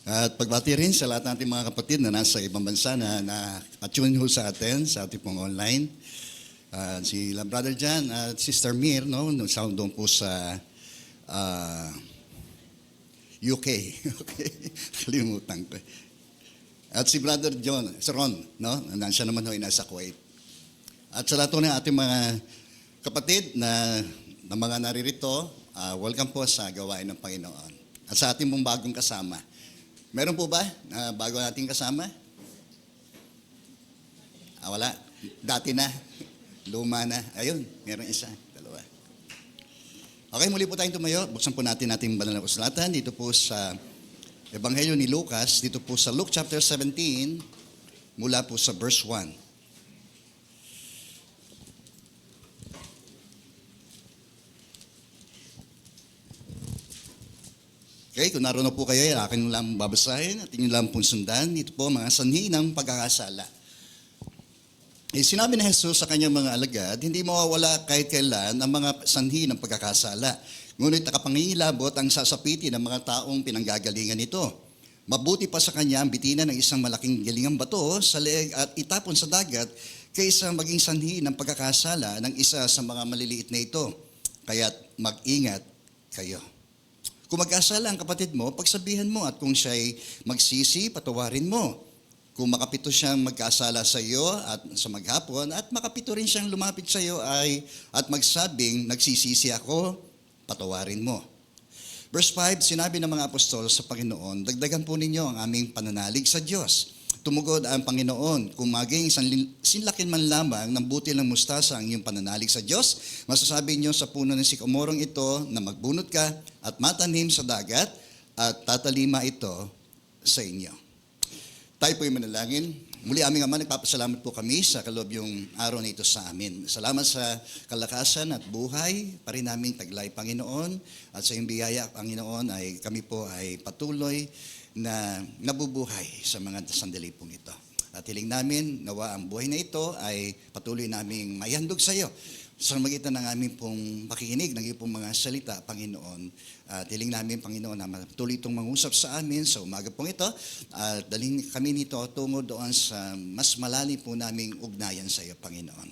At pagbati rin sa lahat nating mga kapatid na nasa ibang bansa na attune ho sa atin, sa ating pong online. Si Brother Jan at Sister Mir, no, doon po sa UK. Okay, kalimutan ko. At si Brother John, si Ron, no, siya naman ho ay nasa Kuwait. At sa lahat ng ating mga kapatid na mga naririto, welcome po sa gawain ng Panginoon. At sa ating pong bagong kasama. Meron po ba bago nating kasama? Wala. Dati na. Luma na. Ayun, meron isa. Dalawa. Okay, muli po tayong tumayo. Buksan po natin ating banal na kasulatan dito po sa Ebanghelyo ni Lucas, dito po sa Luke chapter 17, mula po sa verse 1. Okay, kung naroon na po kayo, akin lang babasahin at inyo lang pong sundan. Ito po mga sanhi ng pagkakasala. Sinabi ni Jesus sa kanyang mga alagad, hindi mawawala kahit kailan ang mga sanhi ng pagkakasala. Ngunit nakapangingilabot ang sasapiti ng mga taong pinanggagalingan nito. Mabuti pa sa kanya ang bitinan ng isang malaking galingang bato sa leeg at itapon sa dagat kaysa maging sanhi ng pagkakasala ng isa sa mga maliliit na ito. Kaya't mag-ingat kayo. Kung mag-asala ang kapatid mo, pagsabihan mo at kung siya'y magsisi, patawarin mo. Kung makapito siyang magkasala sa iyo at sa maghapon at makapito rin siyang lumapit sa iyo at magsabing, nagsisisi ako, patawarin mo. Verse 5, sinabi ng mga apostol sa Panginoon, dagdagan po ninyo ang aming pananalig sa Diyos. Tumugod ang Panginoon, kung maging sinlakin man lamang ng butil ng mustasa ang iyong pananalig sa Diyos, masasabi niyo sa puno ng sikomorong ito na magbunot ka at matanim sa dagat at tatalima ito sa inyo. Tayo po yung manalangin. Muli aming Ama, nagpapasalamat po kami sa kaloob yung araw na ito sa amin. Salamat sa kalakasan at buhay pa rin naming taglay, Panginoon. At sa iyong biyaya, Panginoon, ay kami po ay patuloy na nabubuhay sa mga sandali pong ito. At hiling namin, nawa ang buhay na ito ay patuloy naming maihandog sa iyo sa magitan ng aming pong pakikinig, ng iyong pong mga salita, Panginoon. At hiling namin, Panginoon, na patuloy itong mangusap sa amin sa umaga pong ito. At dalhin kami nito tungo doon sa mas malalim po naming ugnayan sa iyo, Panginoon.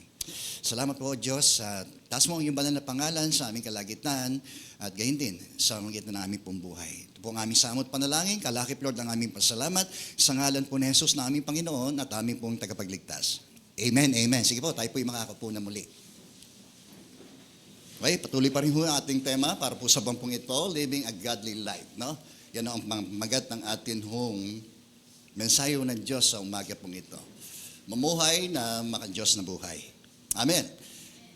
Salamat po, Diyos. Taas mo ang iyong banal na pangalan sa aming kalagitnaan at gayon din sa magitan ng aming pong buhay. Ito po ang aming samot panalangin, kalakip Lord ang aming pasalamat sa ngalan po ni Jesus na aming Panginoon at aming pong tagapagligtas. Amen, amen. Sige po, tayo po yung makakapo na muli. Okay, patuloy pa rin po ang ating tema para po sa bampong ito, living a godly life. No? Yan ang magat ng atin hong mensayo ng Diyos sa umaga pong ito. Mamuhay na maka-Diyos na buhay. Amen.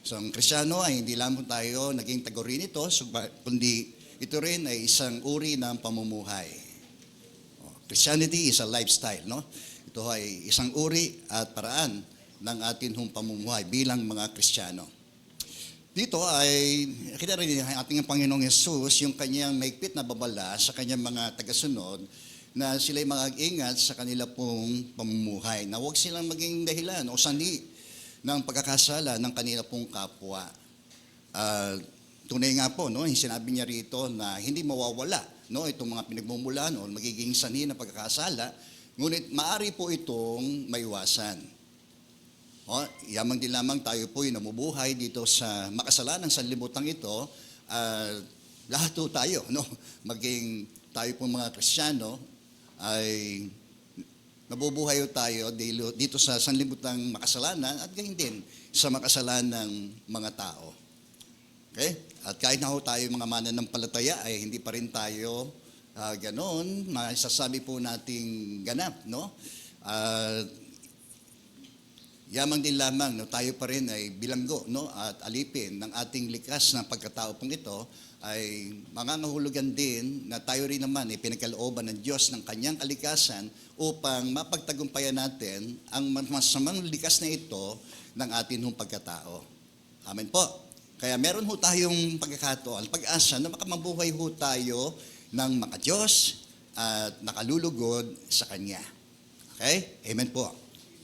So ang Kristyano ay hindi lamang tayo naging taguri nito, kundi ito rin ay isang uri ng pamumuhay. Christianity is a lifestyle. No? Ito ay isang uri at paraan ng atin hong pamumuhay bilang mga Kristiyano. Dito ay kita rin ang ating Panginoong Jesus, yung kanyang maigpit na babala sa kanyang mga tagasunod na sila'y mag-ingat sa kanila pong pamumuhay, na huwag silang maging dahilan o sanhi ng pagkakasala ng kanila pong kapwa. Tunay nga po, no, yung sinabi niya rito na hindi mawawala, no, itong mga pinagmumulan o magiging sanhi ng pagkakasala, ngunit maaari po itong maiwasan. Yamang din lamang tayo po yung namubuhay dito sa makasalanang sanlibutan ito, lahat po tayo, no? Maging tayo po mga Kristiyano, ay nabubuhay tayo dito sa sanlibutan makasalanan at gayon din sa makasalanang mga tao. Okay? At kahit na ho tayo mga mananampalataya, ay hindi pa rin tayo ganon, masasabi po nating ganap, no? Yamang din lamang, no, tayo pa rin ay bilanggo, no, at alipin ng ating likas na pagkatao pong ito ay mangangahulugan din na tayo rin naman ay pinagkalooban ng Diyos ng kanyang kalikasan upang mapagtagumpayan natin ang masamang likas na ito ng atin hong pagkatao. Amen po. Kaya meron ho tayong pagkakataon, pag-asa na makamabuhay ho tayo ng maka-Diyos at nakalulugod sa Kanya. Okay? Amen po.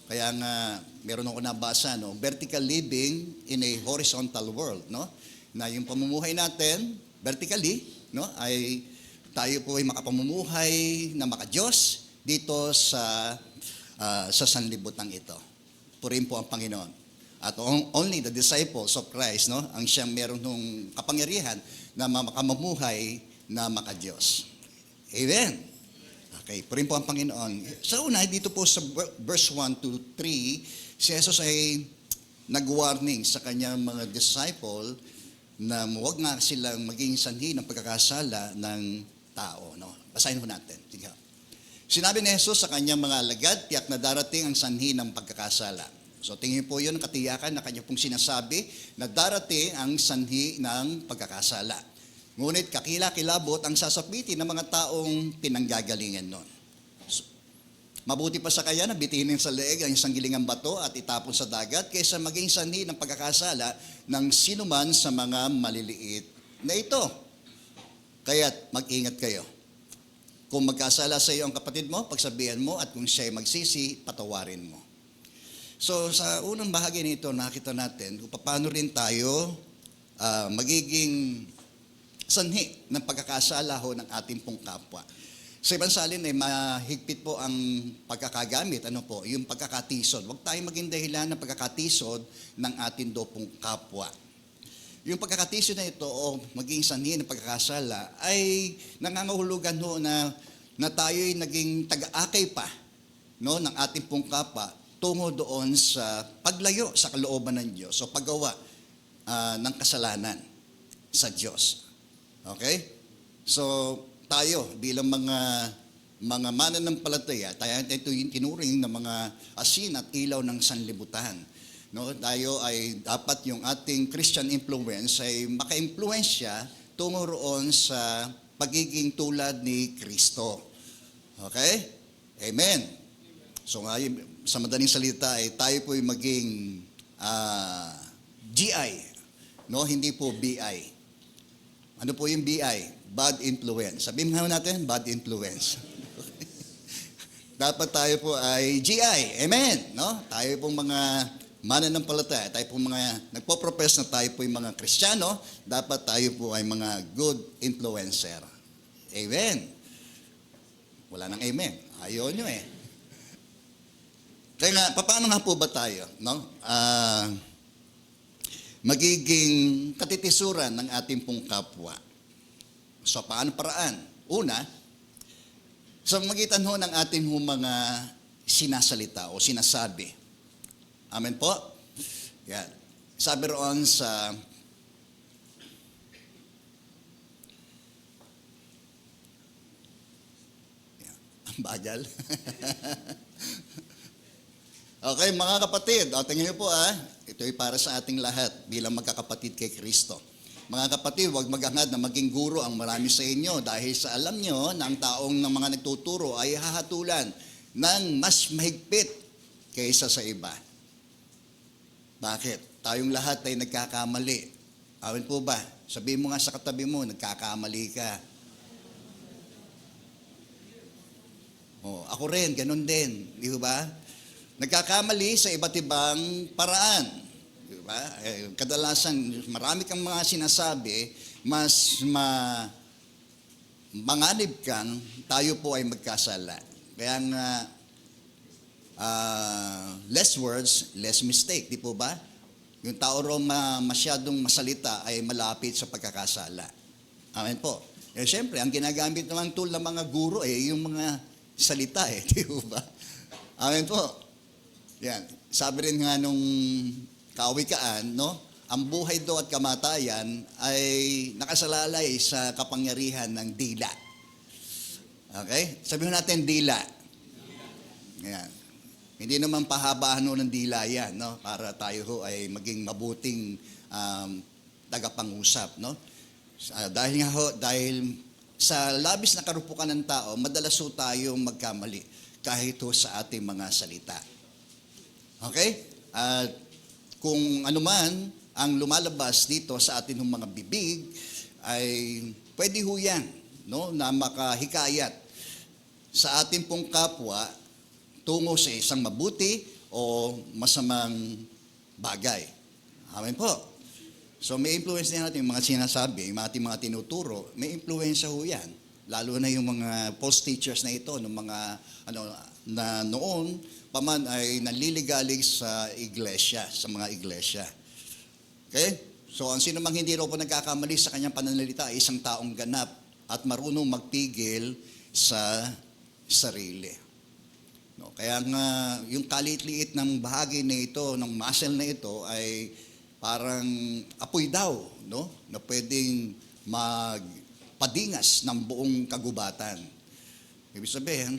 Kaya nga, meron ako nabasa, no? Vertical living in a horizontal world, no? Na yung pamumuhay natin, vertically, no? Ay tayo po ay makapamumuhay na makadiyos dito sa sanlibutan ito. Purihin po ang Panginoon. At only the disciples of Christ, no, ang siyang meron ng kapangyarihan na makamamuhay na makadiyos. Amen. Okay, purihin po ang Panginoon. Sa una, dito po sa verse 1 to 3, si Jesus ay nag-warning sa kanyang mga disciple na huwag nga silang maging sanhi ng pagkakasala ng tao. No? Basahin ho natin. Sige. Sinabi ni Jesus sa kanyang mga alagad, tiyak na darating ang sanhi ng pagkakasala. So tingin po yun, katiyakan na kanya pong sinasabi na darating ang sanhi ng pagkakasala. Ngunit kakila-kilabot ang sasapitin ng mga taong pinanggagalingan nun. So, mabuti pa sa kanya na bitinin sa leeg ang isang gilingang bato at itapon sa dagat kaysa maging sanhi ng pagkakasala ng sinuman sa mga maliliit na ito. Kaya't mag-ingat kayo. Kung magkasala sa iyo ang kapatid mo, pagsabihan mo at kung siya'y magsisi, patawarin mo. So sa unang bahagi nito, nakita natin kung paano rin tayo magiging sanhi ng pagkakasala ho ng ating pong kapwa. Sa ibang salin ay mahigpit po ang pagkakagamit, yung pagkakatisod. Huwag tayong maging dahilan ng pagkakatisod ng ating pong kapwa. Yung pagkakatisod na ito o maging sanhi ng pagkakasala ay nangangahulugan ho na tayo'y naging taga-akay pa, no, ng ating pong kapwa tungo doon sa paglayo sa kalooban ng Diyos o paggawa ng kasalanan sa Diyos. Okay? So, tayo bilang mga mananampalataya, tayo yung tinuring na mga asin at ilaw ng sanlibutan. No, tayo ay dapat yung ating Christian influence ay maka-impluwensya tungo roon sa pagiging tulad ni Kristo. Okay? Amen. So ngayon, sa madaling salita ay tayo po ay maging GI, no, hindi po BI. Ano po yung BI? Bad influence. Sabihin nga natin, bad influence. Dapat tayo po ay GI. Amen. No? Tayo pong mga mananampalataya, tayo po mga nagpo-profess na tayo po yung mga Kristiyano, dapat tayo po ay mga good influencer. Amen. Wala nang amen. Ayaw nyo eh. Kaya nga, paano nga po ba tayo? No? Magiging katitisuran ng ating pong kapwa. So, paano paraan? Una, sa magitan ho ng ating mga sinasalita o sinasabi. Amen po? Yan. Sabi roon sa ang bagal. Okay, mga kapatid, tingnan niyo po ito ay para sa ating lahat bilang magkakapatid kay Kristo. Mga kapatid, huwag maghangad na maging guro ang marami sa inyo dahil sa alam nyo na ang taong ng mga nagtuturo ay hahatulan ng mas mahigpit kaysa sa iba. Bakit? Tayong lahat ay nagkakamali. Amin po ba? Sabihin mo nga sa katabi mo, nagkakamali ka. Ako rin, ganun din. Di ba? Nagkakamali sa iba't ibang paraan. Di ba? Kadalasan, marami kang mga sinasabi, mas manganib kang, tayo po ay magkasala. Kaya nga, less words, less mistake, di po ba? Yung tao ro masyadong masalita ay malapit sa pagkakasala. Amen po. Siyempre, ang ginagamit namang tool ng mga guro yung mga salita di po ba? Amen po. Yan. Sabi rin nga nung kawikaan, no? Ang buhay do at kamatayan ay nakasalalay sa kapangyarihan ng dila. Okay? Sabihin natin dila. Yan. Hindi naman pahabaan ng dila yan, no? Para tayo ho ay maging mabuting tagapangusap, no? Dahil sa labis na karupukan ng tao, madalas ho tayong magkamali kahit ho sa ating mga salita. Okay? At kung anuman ang lumalabas dito sa ating mga bibig, ay pwede ho yan, no? Na makahikayat sa ating pong kapwa tungo sa isang mabuti o masamang bagay. Amen po. So may influence din natin yung mga sinasabi, yung ating mga tinuturo, may influence ho yan. lalo na yung mga false teachers na ito, ng mga na noon pa man ay nanliligalig sa iglesia, sa mga iglesia. Okay? So ang sino mang hindi raw po nagkakamali sa kanyang pananalita ay isang taong ganap at marunong magpigil sa sarili. No, kaya nga yung kaliit-liit ng bahagi na ito, ng muscle na ito ay parang apoy daw, no? Na pwedeng magpadingas ng buong kagubatan. Ibig sabihin,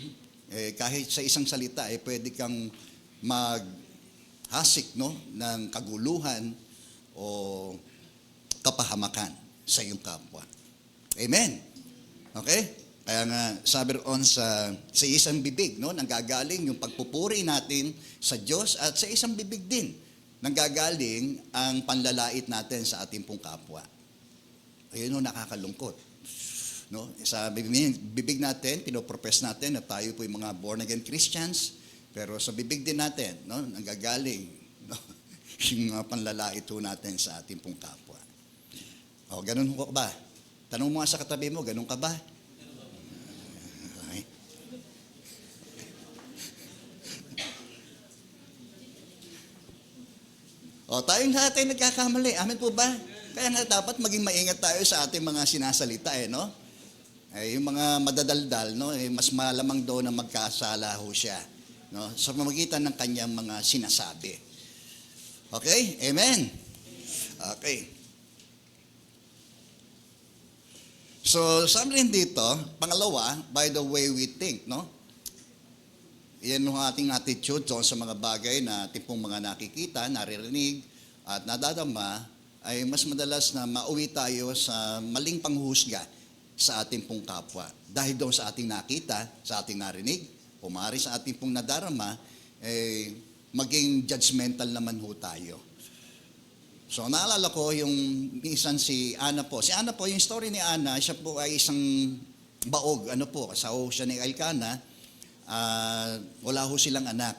kahit sa isang salita pwede kang maghasik, no, ng kaguluhan o kapahamakan sa iyong kapwa. Amen. Okay? Kaya nga, sabi roon sa isang bibig, no, nanggagaling yung pagpupuri natin sa Diyos at sa isang bibig din, nanggagaling ang panlalait natin sa ating pong kapwa. Ayun o, nakakalungkot. No? Sa bibig natin, pinoprofess natin na tayo po yung mga born-again Christians, pero sa bibig din natin, no, nanggagaling, no, yung mga panlalait po natin sa ating pong kapwa. O, ganun ko ba? Tanong mo nga sa katabi mo, ganun ka ba? O, tayong lahat ay nagkakamali. Amen po ba? Kaya nga dapat maging maingat tayo sa ating mga sinasalita, no? Yung mga madadaldal, no? Mas malamang doon na magkasala ho siya, no? Sa pamamagitan ng kanyang mga sinasabi. Okay? Amen? Okay. So, sabi rin dito, pangalawa, by the way we think, no? Yan ang ating attitude doon sa mga bagay na tipong mga nakikita, naririnig, at nadadama, ay mas madalas na mauwi tayo sa maling panghusga sa ating pong kapwa. Dahil doon sa ating nakita, sa ating narinig, pumari sa ating pong nadarama, maging judgmental naman ho tayo. So, naalala ko yung minsan si Ana po. Si Ana po, yung story ni Ana, siya po ay isang baog, kasawa siya ni Elkanah. Wala ho silang anak.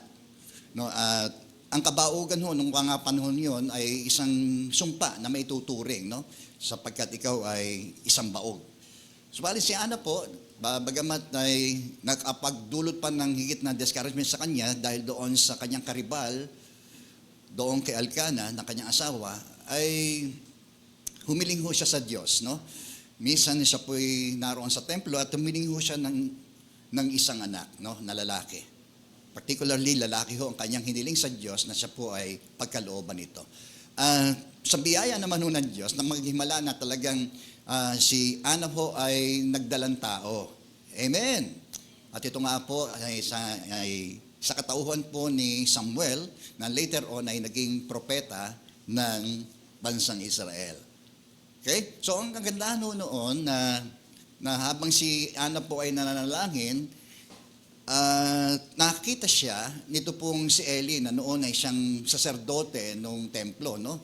No, at ang kabaugan ho nung mga panahon yon ay isang sumpa na may tuturing, no, sapagkat ikaw ay isang baog. Subalit si Ana po, bagamat ay nakapagdulot pa ng higit na discouragement sa kanya dahil doon sa kanyang karibal, doon kay Elkanah, ng kanyang asawa, ay humiling ho siya sa Diyos, no. Minsan siya po'y naroon sa templo at humiling ho siya ng isang anak, no, na lalaki. Particularly, lalaki ho ang kanyang hiniling sa Diyos na siya po ay pagkalooban nito. Sa biyaya naman ho ng Diyos, na maghimala na talagang si Ana po ay nagdalang tao. Amen. At ito nga po ay sa katauhan po ni Samuel, na later on ay naging propeta ng bansang Israel. Okay? So, ang kagandahan ho noon na habang si Ana po ay nananalangin, nakita siya nito pong si Eli na noon ay siyang saserdote nung templo, no?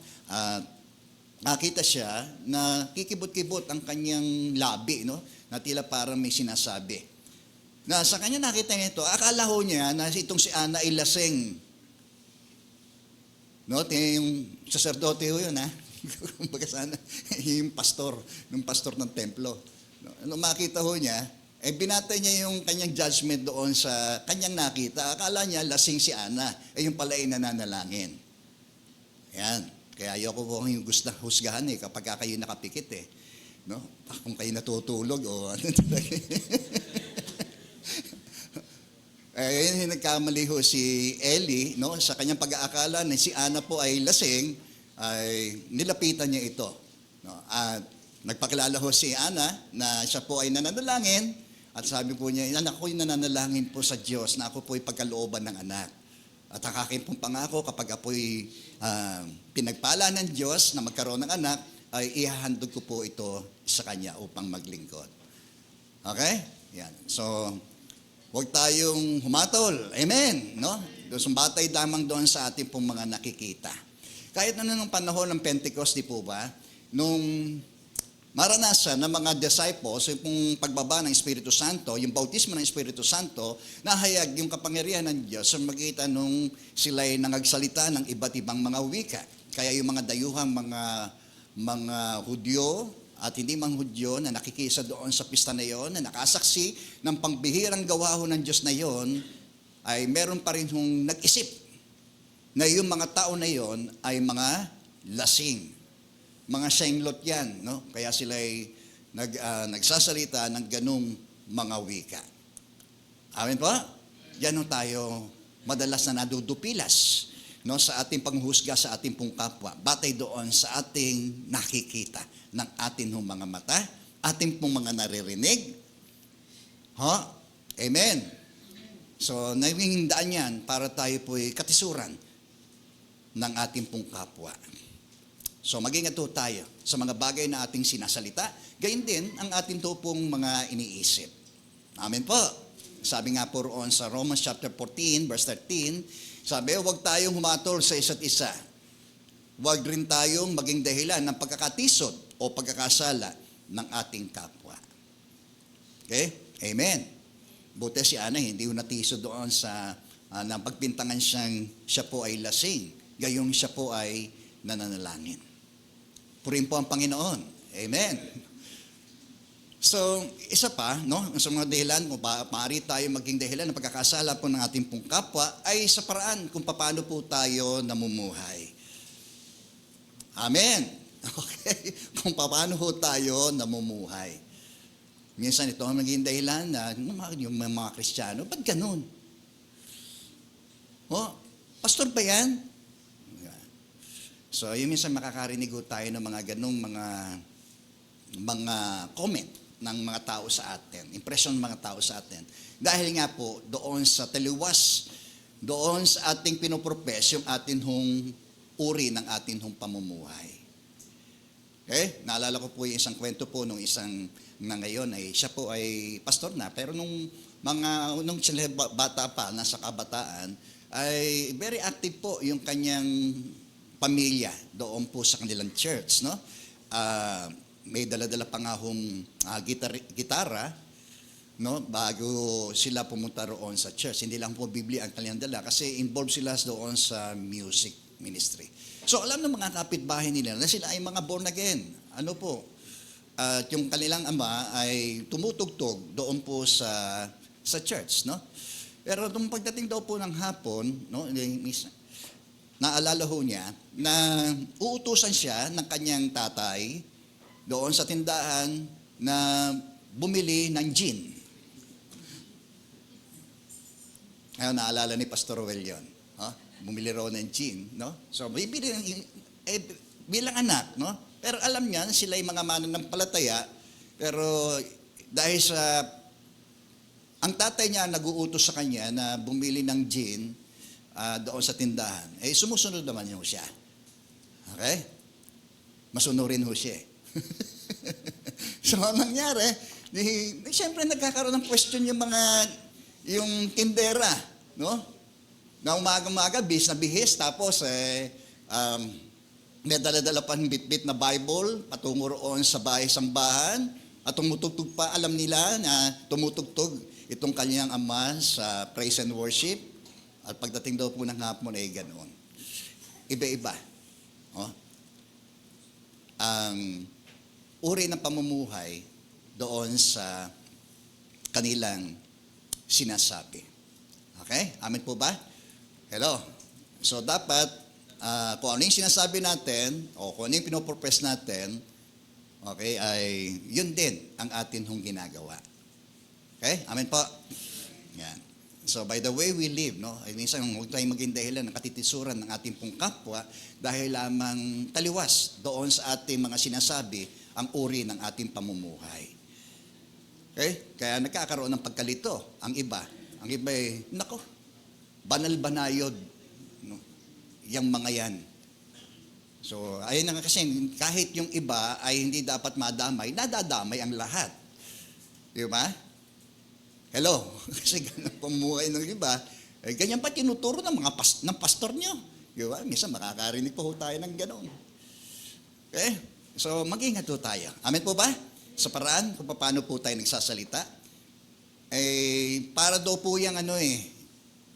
Nakita siya na kikibot-kibot ang kanyang labi, no? Na tila parang may sinasabi. Na sa kanya nakita niya ito, akala ho niya na itong si Ana ay lasing. No? Yung saserdote ho yun, ha? Kumbaga sana, yung pastor ng templo. Nung makita ho niya, binatay niya yung kanyang judgment doon sa kanyang nakita. Akala niya lasing si Ana, yung pala ay nananalangin. Yan. Kaya ayoko po yung gusto husgahan kapag kayo nakapikit no? Kung kayo natutulog o ano talaga. Yung nagkamali ho si Eli, no? Sa kanyang pag-aakala na si Ana po ay lasing, ay nilapitan niya ito. No? At nagpakilala ho si Ana na siya po ay nananalangin at sabi po niya, anak ko ay nananalangin po sa Diyos na ako po ay pagkalooban ng anak. At ang aking pong pangako kapag ako'y pinagpala ng Diyos na magkaroon ng anak, ay ihahandog ko po ito sa Kanya upang maglingkod. Okay? Yan. So, huwag tayong humatol. Amen? No? Sumbatay damang doon sa ating pong mga nakikita. Kahit na nung panahon ng Pentecost, di po ba, nung maranasan ng mga disciples, yung pagbaba ng Espiritu Santo, yung bautismo ng Espiritu Santo, nahayag yung kapangyarihan ng Diyos sa magitan nung sila'y nangagsalita ng iba't ibang mga wika. Kaya yung mga dayuhang mga Hudyo at hindi mang Hudyo na nakikisa doon sa pista na yon, na nakasaksi ng pangbihirang gawa ho ng Diyos na yon, ay meron pa rin hong nag-isip na yung mga tao na yon ay mga lasing. Mga sainglot yan, no? Kaya sila ay nagsasalita ng ganung mga wika. Amen po? Yan ho tayo madalas na nadudupilas, no, sa ating panghusga sa ating pong kapwa, batay doon sa ating nakikita ng ating mga mata, ating pong mga naririnig. Amen. So, naging daan yan para tayo po'y katisuran ng ating pong kapwa. So, mag-ingat tayo sa mga bagay na ating sinasalita, gayon din ang ating pong mga iniisip. Amen po. Sabi nga po roon sa Romans chapter 14, verse 13, sabi, huwag tayong humatol sa isa't isa. Huwag rin tayong maging dahilan ng pagkakatisod o pagkakasala ng ating kapwa. Okay? Amen. Buti si Ana, hindi ko natisod doon sa nang pagpintangan siya po ay lasing. Gayong siya po ay nananalangin. Purihin po ang Panginoon. Amen. So, isa pa, no, sa mga dahilan kung maaari tayo maging dahilan ng pagkakasala po ng ating pong kapwa ay sa paraan kung paano po tayo namumuhay. Amen. Okay? Kung paano po tayo namumuhay. Minsan ito ang maging dahilan na yung mga Kristiyano, ba't ganun? Pastor ba yan? So, yung minsan makakarinig tayo ng mga ganung mga comment ng mga tao sa atin, impression ng mga tao sa atin. Dahil nga po, doon sa taliwas, doon sa ating pinopropes, yung atin hong uri ng atin hong pamumuhay. Okay? Naalala ko po yung isang kwento po nung isang na ngayon ay siya po ay pastor na, pero nung sila bata pa, nasa kabataan, ay very active po yung kanyang pamilya doon po sa kanilang church, no? May dala-dala pa nga hong gitara, no, bago sila pumunta roon sa church. Hindi lang po Biblia ang kanilang dala kasi involved sila doon sa music ministry. So alam ng mga kapitbahay nila na sila ay mga born again. Ano po? At yung kanilang ama ay tumutugtog doon po sa church, no? Pero nung pagdating daw po ng hapon, no, naalala ho niya na uutusan siya ng kanyang tatay doon sa tindahan na bumili ng gin. Ngayon, naalala ni Pastor Roel yun. Bumili raw ng gin. No? So, bibili bilang anak. No? Pero alam niya, sila ay mga mananampalataya. Pero dahil sa ang tatay niya nag-uutos sa kanya na bumili ng gin doon sa tindahan, sumusunod naman ho siya. Okay? Masunurin ho siya. So, ang nangyari, siyempre nagkakaroon ng question yung tindera, no? Na umaga-umaga, bihis na bihis, tapos may dala-dala pa bit-bit na Bible, patungo roon sa bahay-sambahan, at tumutugtog pa, alam nila na tumutugtog itong kanyang ama sa praise and worship, at pagdating daw po ng hapon ay ganoon. Iba-iba. Ang uri ng pamumuhay doon sa kanilang sinasabi. Okay? Amen po ba? Hello? So dapat, kung ano yung sinasabi natin, o kung ano yung pinoprofess natin, okay, ay yun din ang atin hong ginagawa. Okay? Amen po? Yan. So by the way we live, no? Ay minsan huwag tayong maging dahilan ng katitisuran ng ating pong kapwa dahil lamang taliwas doon sa ating mga sinasabi ang uri ng ating pamumuhay. Okay? Kaya nagkakaroon ng pagkalito ang iba. Ang iba ay, nako, banal-banayod. No? Yang mga yan. So, ayun na nga kasi, kahit yung iba ay hindi dapat madamay, nadadamay ang lahat. Di ba? Hello? Kasi ganun pamumuhay ng iba, ganyan pa tinuturo ng mga ng pastor nyo. Di ba? Minsan makakarinig pa ho tayo ng ganun. Okay? So, mag-ingat po tayo. Amen po ba? Sa paraan kung paano po tayo nagsasalita. Para daw po yung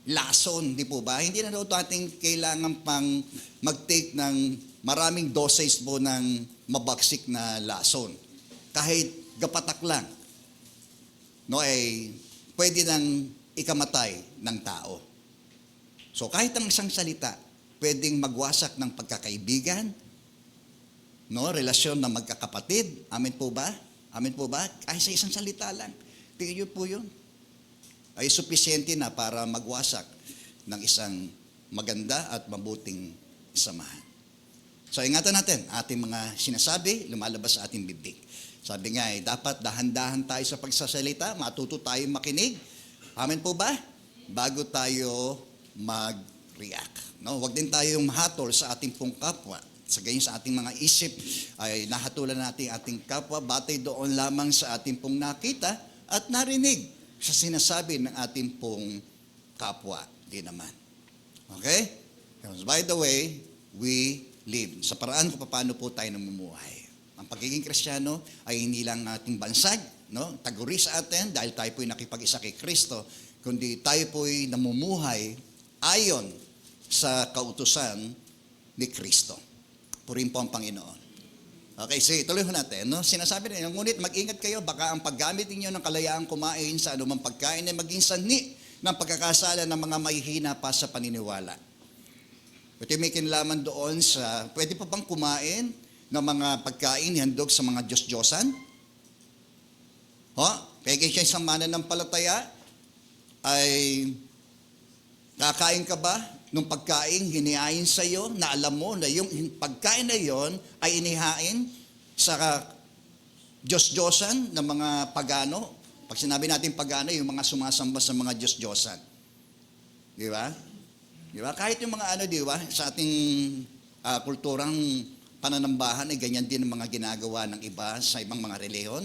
lason, di po ba? Hindi na daw ating kailangan pang mag-take ng maraming dosage po ng mabagsik na lason. kahit gapatak lang, no, ay pwede nang ikamatay ng tao. So kahit ang isang salita, pwedeng magwasak ng pagkakaibigan, no, relasyon ng magkakapatid. Amen po ba? Amen po ba? Kahit sa isang salita lang. Tingnan niyo po yun. Ay supisyente na para magwasak ng isang maganda at mabuting samahan. So ingatan natin, ating mga sinasabi, lumalabas sa ating bibig. Sabi nga dapat dahan-dahan tayo sa pagsasalita, matuto tayo makinig. Amen po ba? Bago tayo mag-react. No? Huwag din tayong mahatol sa ating pong kapwa. Sa gayon sa ating mga isip ay nahatulan natin ating kapwa, batay doon lamang sa ating pong nakita at narinig sa sinasabi ng ating pong kapwa. Di naman. Okay? By the way, we live. Sa paraan kung paano po tayo namumuhay. Ang pagiging Kristiyano ay hindi lang ating bansag, no? Taguri sa atin dahil tayo po'y nakipag-isa kay Kristo, kundi tayo po'y namumuhay ayon sa kautusan ni Kristo. Purihin po ang Panginoon. Okay, sige, tuloy ho natin. No? Sinasabi rin, ngunit mag-ingat kayo, baka ang paggamit ninyo ng kalayaang kumain sa anumang pagkain ay maging sanhi ng pagkakasala ng mga mahihina pa sa paniniwala. Ito may kinalaman doon sa, pwede pa bang kumain ng mga pagkain handog sa mga Diyos-Diyosan? Kaya siya isang mananampalataya, ay kakain ka ba nung pagkain hinihain sa iyo na alam mo na yung pagkain na yon ay inihain sa Diyos-Diyosan ng mga pagano? Pag sinabi natin pagano, yung mga sumasamba sa mga Diyos-Diyosan. Di ba? Di ba? Kahit yung mga di ba, sa ating kulturang pananambahan ay ganyan din ang mga ginagawa ng iba sa ibang mga reliyon.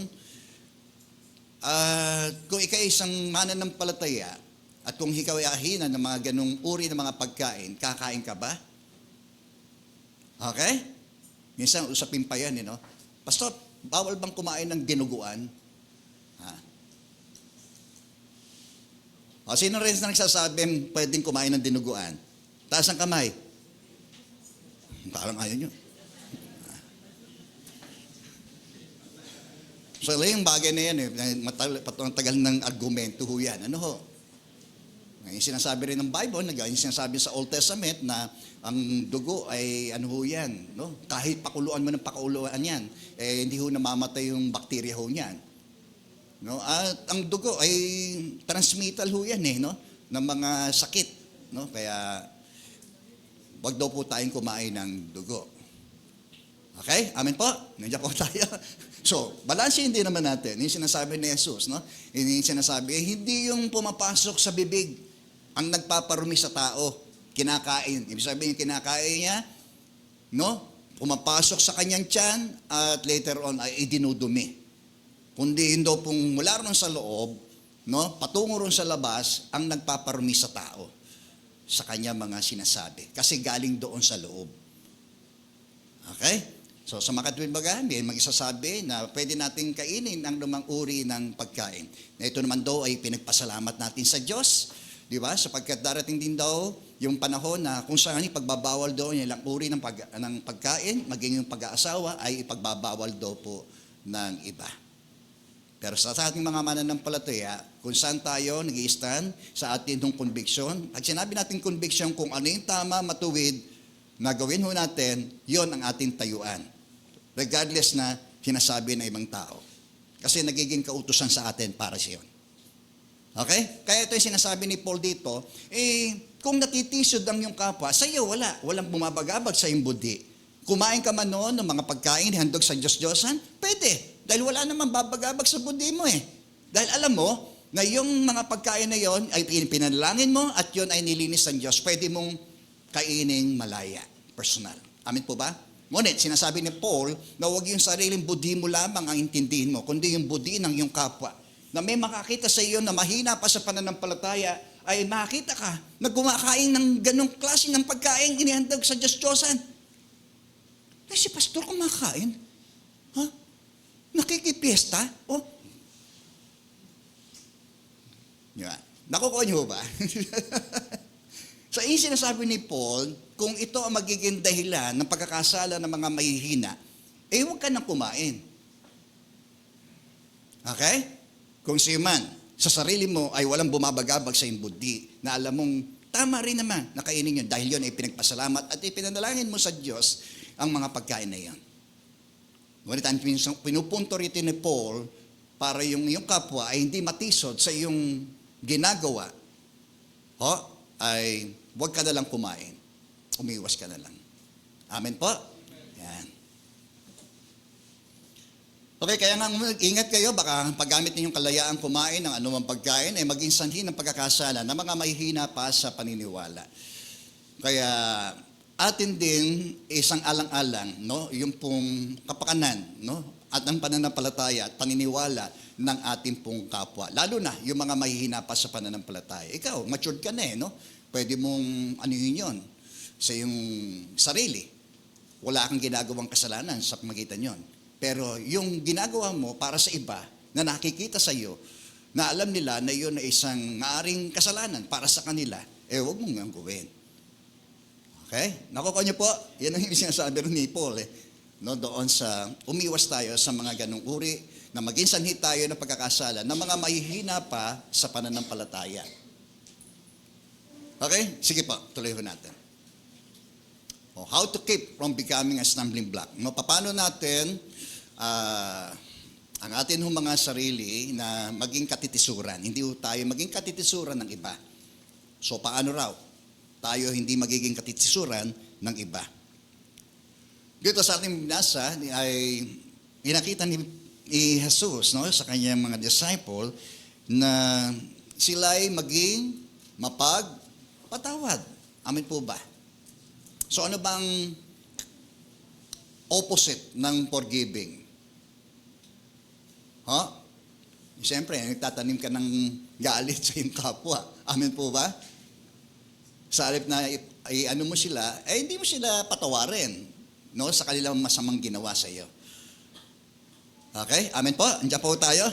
Kung ikaw ay isang mananampalataya at kung ikaw ay ahinan ng mga ganung uri ng mga pagkain, kakain ka ba? Okay? Minsan usapin pa yan, Pastor, bawal bang kumain ng dinuguan? Sino rin na nagsasabing pwedeng kumain ng dinuguan? Taas ang kamay. Parang ayaw nyo. So, yung bagay na yan, tagal ng argumento ho yan. Ano ho? Yung sinasabi rin ng Bible, yung sinasabi sa Old Testament na ang dugo ay ano ho yan, no? Kahit pakuluan mo ng pakuluan yan, hindi ho namamatay yung bakterya ho niyan. No? At ang dugo ay transmittal ho yan no? Ng mga sakit. No? Kaya, wag daw po tayong kumain ng dugo. Okay? Amen po? Nandiyan po tayo. So, balansin din naman natin. Yung sinasabi ni Jesus, no? Yung sinasabi, hindi yung pumapasok sa bibig ang nagpaparumi sa tao. Kinakain. Ibig sabihin, kinakain niya, no? Pumapasok sa kanyang tiyan at later on ay idinudumi. Kundi hindi pong mula ron sa loob, no? Patungo ron sa labas ang nagpaparumi sa tao sa kanya mga sinasabi. Kasi galing doon sa loob. Okay? So sa makatwid baga, may mag-isasabi na pwede natin kainin ang lumang uri ng pagkain. Na ito naman daw ay pinagpasalamat natin sa Diyos, di ba? Sapagkat darating din daw yung panahon na kung saan ipagbabawal daw yung ilang uri ng pagkain, maging yung pag-aasawa ay ipagbabawal daw po ng iba. Pero sa ating mga mananampalataya, kung saan tayo nag-i-stand sa ating conviction, pag sinabi natin conviction kung ano yung tama, matuwid, na gawin ho natin, yon ang ating tayuan. Regardless na sinasabi ng ibang tao. Kasi nagiging kautusan sa atin para sa yun. Okay? Kaya ito yung sinasabi ni Paul dito, kung natitisod ang yung kapwa, sa iyo wala. Walang bumabagabag sa iyong budi. Kumain ka man noon ng mga pagkain, handog sa Diyos-Diyosan, pwede. Dahil wala naman babagabag sa budi mo Dahil alam mo, na yung mga pagkain na yon ay pinanalangin mo at yon ay nilinis ng Diyos. Pwede mong kaining malaya, personal. Amin po ba? Ngunit, sinasabi ni Paul na huwag yung sariling budi mo lamang ang intindihin mo, kundi yung budi ng iyong kapwa. Na may makakita sa iyo na mahina pa sa pananampalataya, ay makita ka na kumakain ng ganong klase ng pagkain inihandog sa Diyos-Diyosan. Si pastor kumakain? Nakikipiesta? Diba? Nakukuha niyo ba? So, yung sinasabi ni Paul, kung ito ang magiging dahilan ng pagkakasala ng mga mahihina, huwag ka nang kumain. Okay? Kung siya man, sa sarili mo ay walang bumabagabag sa iyong buddhi, na alam mong tama rin naman na kainin yun dahil yun ay pinagpasalamat at ipinanalangin mo sa Diyos ang mga pagkain na yun. Ngunit ang pinupunto rito ni Paul para yung iyong kapwa ay hindi matisod sa iyong ginagawa, ay huwag ka na lang kumain. Umiwas ka na lang. Amen po? Yan. Okay, kaya nga ingat kayo, baka paggamit ninyong kalayaan kumain ng anumang pagkain ay maging sanhi ng pagkakasala na mga mahihina pa sa paniniwala. Kaya atin din isang alang-alang, no, yung pong kapakanan, no, at ang pananampalataya at paniniwala ng ating pong kapwa. Lalo na yung mga mahihina pa sa pananampalataya. Ikaw, matured ka na no? Pwede mong ano yun sa iyong sarili. Wala kang ginagawang kasalanan sa pamagitan yon. Pero yung ginagawa mo para sa iba na nakikita sa iyo, na alam nila na yun ay isang maaring kasalanan para sa kanila, huwag mong nga gawin. Okay? Nakukuha niyo po, yan ang ibig sinasabi ni Paul. No, doon sa umiwas tayo sa mga ganong uri, na maging sanhi tayo ng pagkakasala, na mga mahihina pa sa pananampalataya. Okay? Sige po, tuloy ho natin. How to keep from becoming a stumbling block. No, paano natin ang atin hong mga sarili na maging katitisuran. Hindi tayo maging katitisuran ng iba. So paano raw tayo hindi magiging katitisuran ng iba? Dito sa ating binasa ay inakita ni Jesus, no, sa kanyang mga disciple na sila ay maging mapagpatawad. Amen po ba? So ano bang opposite ng forgiving? Siyempre, nagtatanim ka ng galit sa iyong kapwa. Amen po ba? Sa halip na ano mo sila, hindi mo sila patawarin, no, sa kanilang masamang ginawa sa iyo. Okay? Amen po? Andiyan po tayo?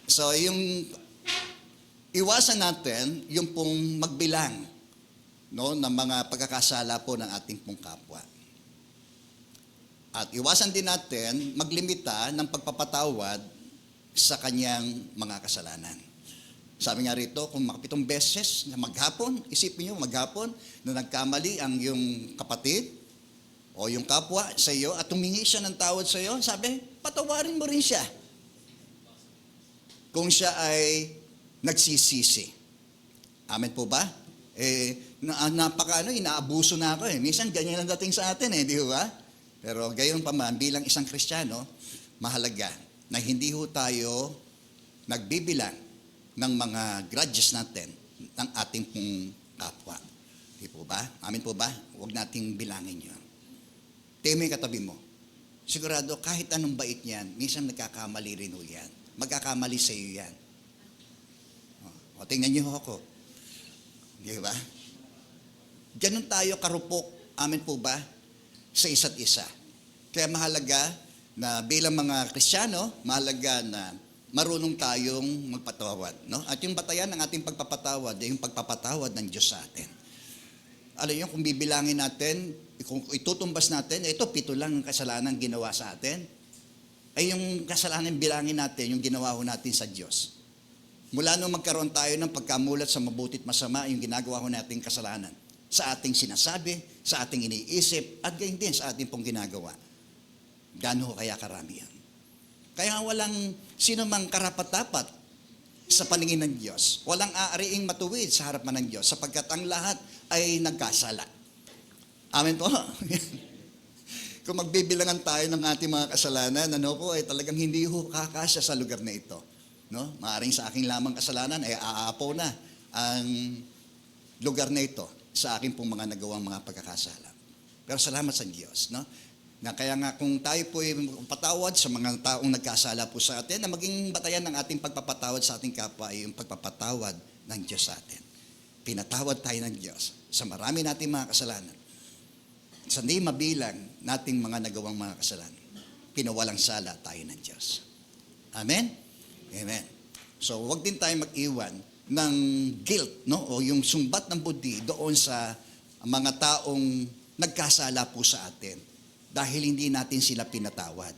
So, yung iwasan natin, yung pong magbilang, no, ng mga pagkakasala po ng ating pong kapwa. At iwasan din natin maglimita ng pagpapatawad sa kanyang mga kasalanan. Sabi nga rito, kung 7 beses na maghapon, isipin niyo maghapon na nagkamali ang yung kapatid o yung kapwa sa iyo at humingi siya ng tawad sa iyo, sabi, patawarin mo rin siya. Kung siya ay nagsisisi. Amen po ba? Inaabuso na ako Minsan ganyan ang dating sa atin di ba? Pero gayon pa man, bilang isang Kristiyano, mahalaga na hindi ho tayo nagbibilang ng mga grudges natin ng ating pong kapwa. Di po ba? Amin po ba? Huwag nating bilangin yun. Tingnan mo yung katabi mo. Sigurado, kahit anong bait niyan, minsan nagkakamali rin ho yan. Magkakamali sa iyo yan. Tingnan niyo ako. Di ba? Ganun tayo karupok. Amin po ba? Sa isa't isa. Kaya mahalaga na bilang mga Kristiyano, mahalaga na marunong tayong magpatawad. No? At yung batayan ng ating pagpapatawad ay yung pagpapatawad ng Diyos sa atin. Alam niyo, kung bibilangin natin, kung itutumbas natin, ito 7 lang ang kasalanan ginawa sa atin, ay yung kasalanan bilangin natin, yung ginawa ho natin sa Diyos. Mula nung magkaroon tayo ng pagkamulat sa mabutit masama, yung ginagawa ho nating kasalanan, sa ating sinasabi, sa ating iniisip, at gayon din sa ating pong ginagawa. Gaano kaya karami yan? Kaya walang sino mang karapat-dapat sa paningin ng Diyos. Walang aariing matuwid sa harapan ng Diyos sapagkat ang lahat ay nagkasala. Amen po? Kung magbibilangan tayo ng ating mga kasalanan, ay talagang hindi ho kakasya sa lugar na ito. No? Maaring sa aking lamang kasalanan ay aapaw na ang lugar na ito sa aking pong mga nagawang mga pagkakasala. Pero salamat sa Diyos, no? Na kaya nga kung tayo po ay patawad sa mga taong nagkasala po sa atin, na maging batayan ng ating pagpapatawad sa ating kapwa ay yung pagpapatawad ng Diyos sa atin. Pinatawad tayo ng Diyos sa marami nating mga kasalanan. Sa hindi mabilang nating mga nagawang mga kasalanan. Pinawalang sala tayo ng Diyos. Amen? Amen. So, huwag din tayo mag-iwan ng guilt, no? O yung sumbat ng buddhi doon sa mga taong nagkasala po sa atin dahil hindi natin sila pinatawad.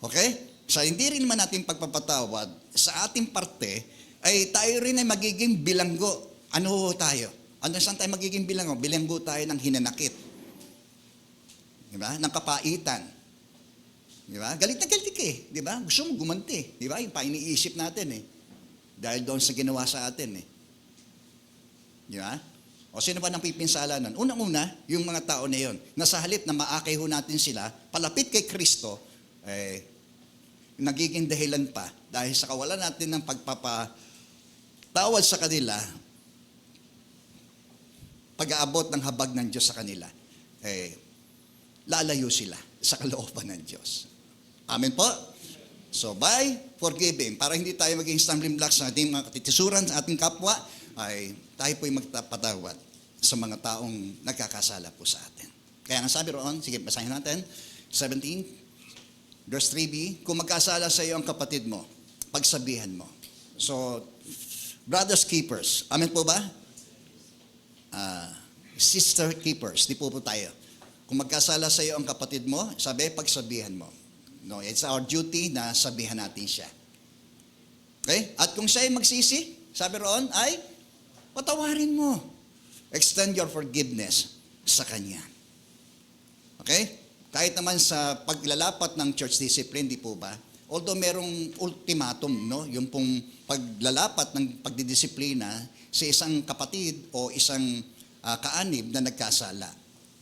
Okay? sa hindi rin naman natin pagpapatawad, sa ating parte, ay tayo rin ay magiging bilanggo. Ano tayo? Saan tayo magiging bilanggo? Bilanggo tayo ng hinanakit. Diba? Ng kapaitan. Diba? Galit na galit ka eh. Diba? Gusto mo gumanti. Diba? Yung pa iniisip natin eh. Dahil doon sa ginawa sa atin eh. Diba? O sino ba nang pipinsala nun? Unang-una, yung mga tao na yon. Nasa halip na maakay ho natin sila, palapit kay Kristo, nagiging dahilan pa. Dahil sa kawalan natin ng pagpapatawad sa kanila, pag-aabot ng habag ng Diyos sa kanila, lalayo sila sa kalooban ng Diyos. Amen po? So, by forgiving, para hindi tayo maging stumbling blocks sa ating mga katitisuran sa ating kapwa, ay tayo po'y magpatawad sa mga taong nagkakasala po sa atin. Kaya nga sabi roon, sige, basahin natin, 17, verse 3b, kung magkasala sa iyo ang kapatid mo, pagsabihan mo. So, brothers keepers, amen po ba? Sister keepers, di po tayo. Kung magkasala sa iyo ang kapatid mo, sabi, pagsabihan mo. No, it's our duty na sabihan natin siya. Okay? At kung siya ay magsisi, sabi roon ay, patawarin mo. Extend your forgiveness sa kanya. Okay? Kahit naman sa paglalapat ng church discipline, di po ba? Although merong ultimatum, no? Yung pong paglalapat ng pagdidisiplina sa isang kapatid o isang kaanib na nagkasala.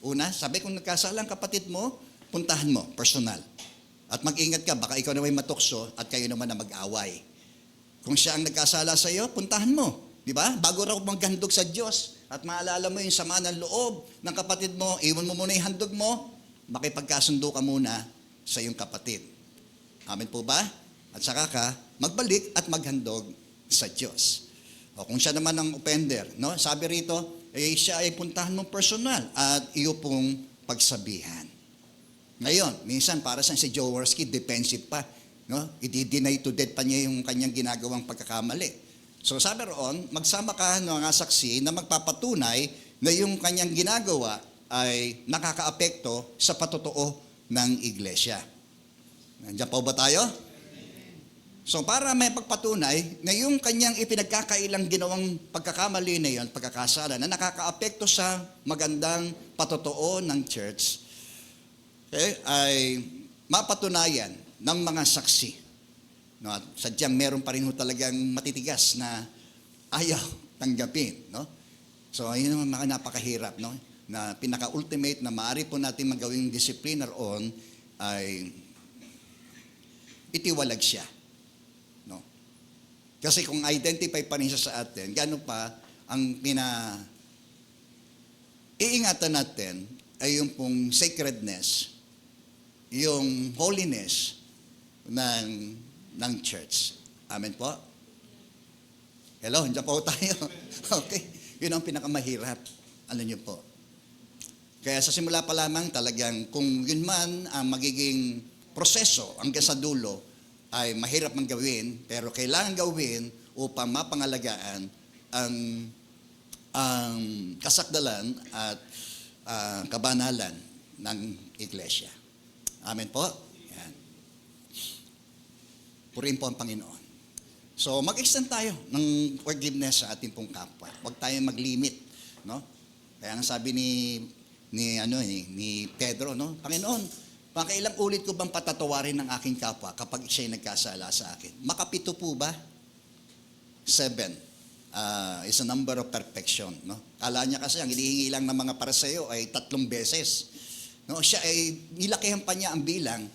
Una, sabi kung nagkasala ang kapatid mo, puntahan mo, personal. At mag-ingat ka, baka ikaw na may matukso at kayo naman na mag-away. Kung siya ang nagkasala sa iyo, puntahan mo. Di ba? Bago raw maghandog sa Diyos at maalala mo yung sama ng loob ng kapatid mo, iwan mo muna yung handog mo, makipagkasundo ka muna sa iyong kapatid. Amen po ba? At saka ka, magbalik at maghandog sa Diyos. O kung siya naman ang offender, no? Sabi rito, siya ay puntahan mo personal at iyo pong pagsabihan. Ngayon, minsan para sa si Jaworski, defensive pa. No? I-deny to death pa niya yung kanyang ginagawang pagkakamali. So sabi roon, magsama ka ng mga saksi na magpapatunay na yung kanyang ginagawa ay nakakaapekto sa patotoo ng iglesia. Nandiyan pa ba tayo? So para may pagpatunay na yung kanyang ipinagkakailang ginawang pagkakamali na yun, pagkakasala, na nakakaapekto sa magandang patotoo ng church, ay mapatunayan ng mga saksi. No, at sadyang meron pa rin ho talagang matitigas na ayaw tanggapin. No? So, yun naman mga napakahirap. No? Na pinaka-ultimate na maaari po natin magawing discipliner on ay itiwalag siya. No? Kasi kung identify pa rin siya sa atin, gano'n pa ang iingatan natin ay yung pong sacredness, yung holiness ng church. Amen po? Hello, nandiyan po tayo. Okay, yun ang pinakamahirap. Ano niyo po? Kaya sa simula pa lamang talagang kung yun man ang magiging proseso hanggang sa dulo ay mahirap mang gawin, pero kailangan gawin upang mapangalagaan ang kasakdalan at kabanalan ng iglesia. Amen po? Yan. Purihin po ang Panginoon. So, mag-extend tayo ng forgiveness sa ating pong kapwa. Huwag tayong mag-limit, no? Kaya ang sabi ni Pedro, no? Panginoon, pakailang ulit ko bang patatawarin ng aking kapwa kapag siya'y nagkasala sa akin? Makapito po ba? 7 is a number of perfection, no? Kala niya kasi ang hinihingi lang ng mga Pariseo ay 3 beses. No, siya ay nilakihan pa niya ang bilang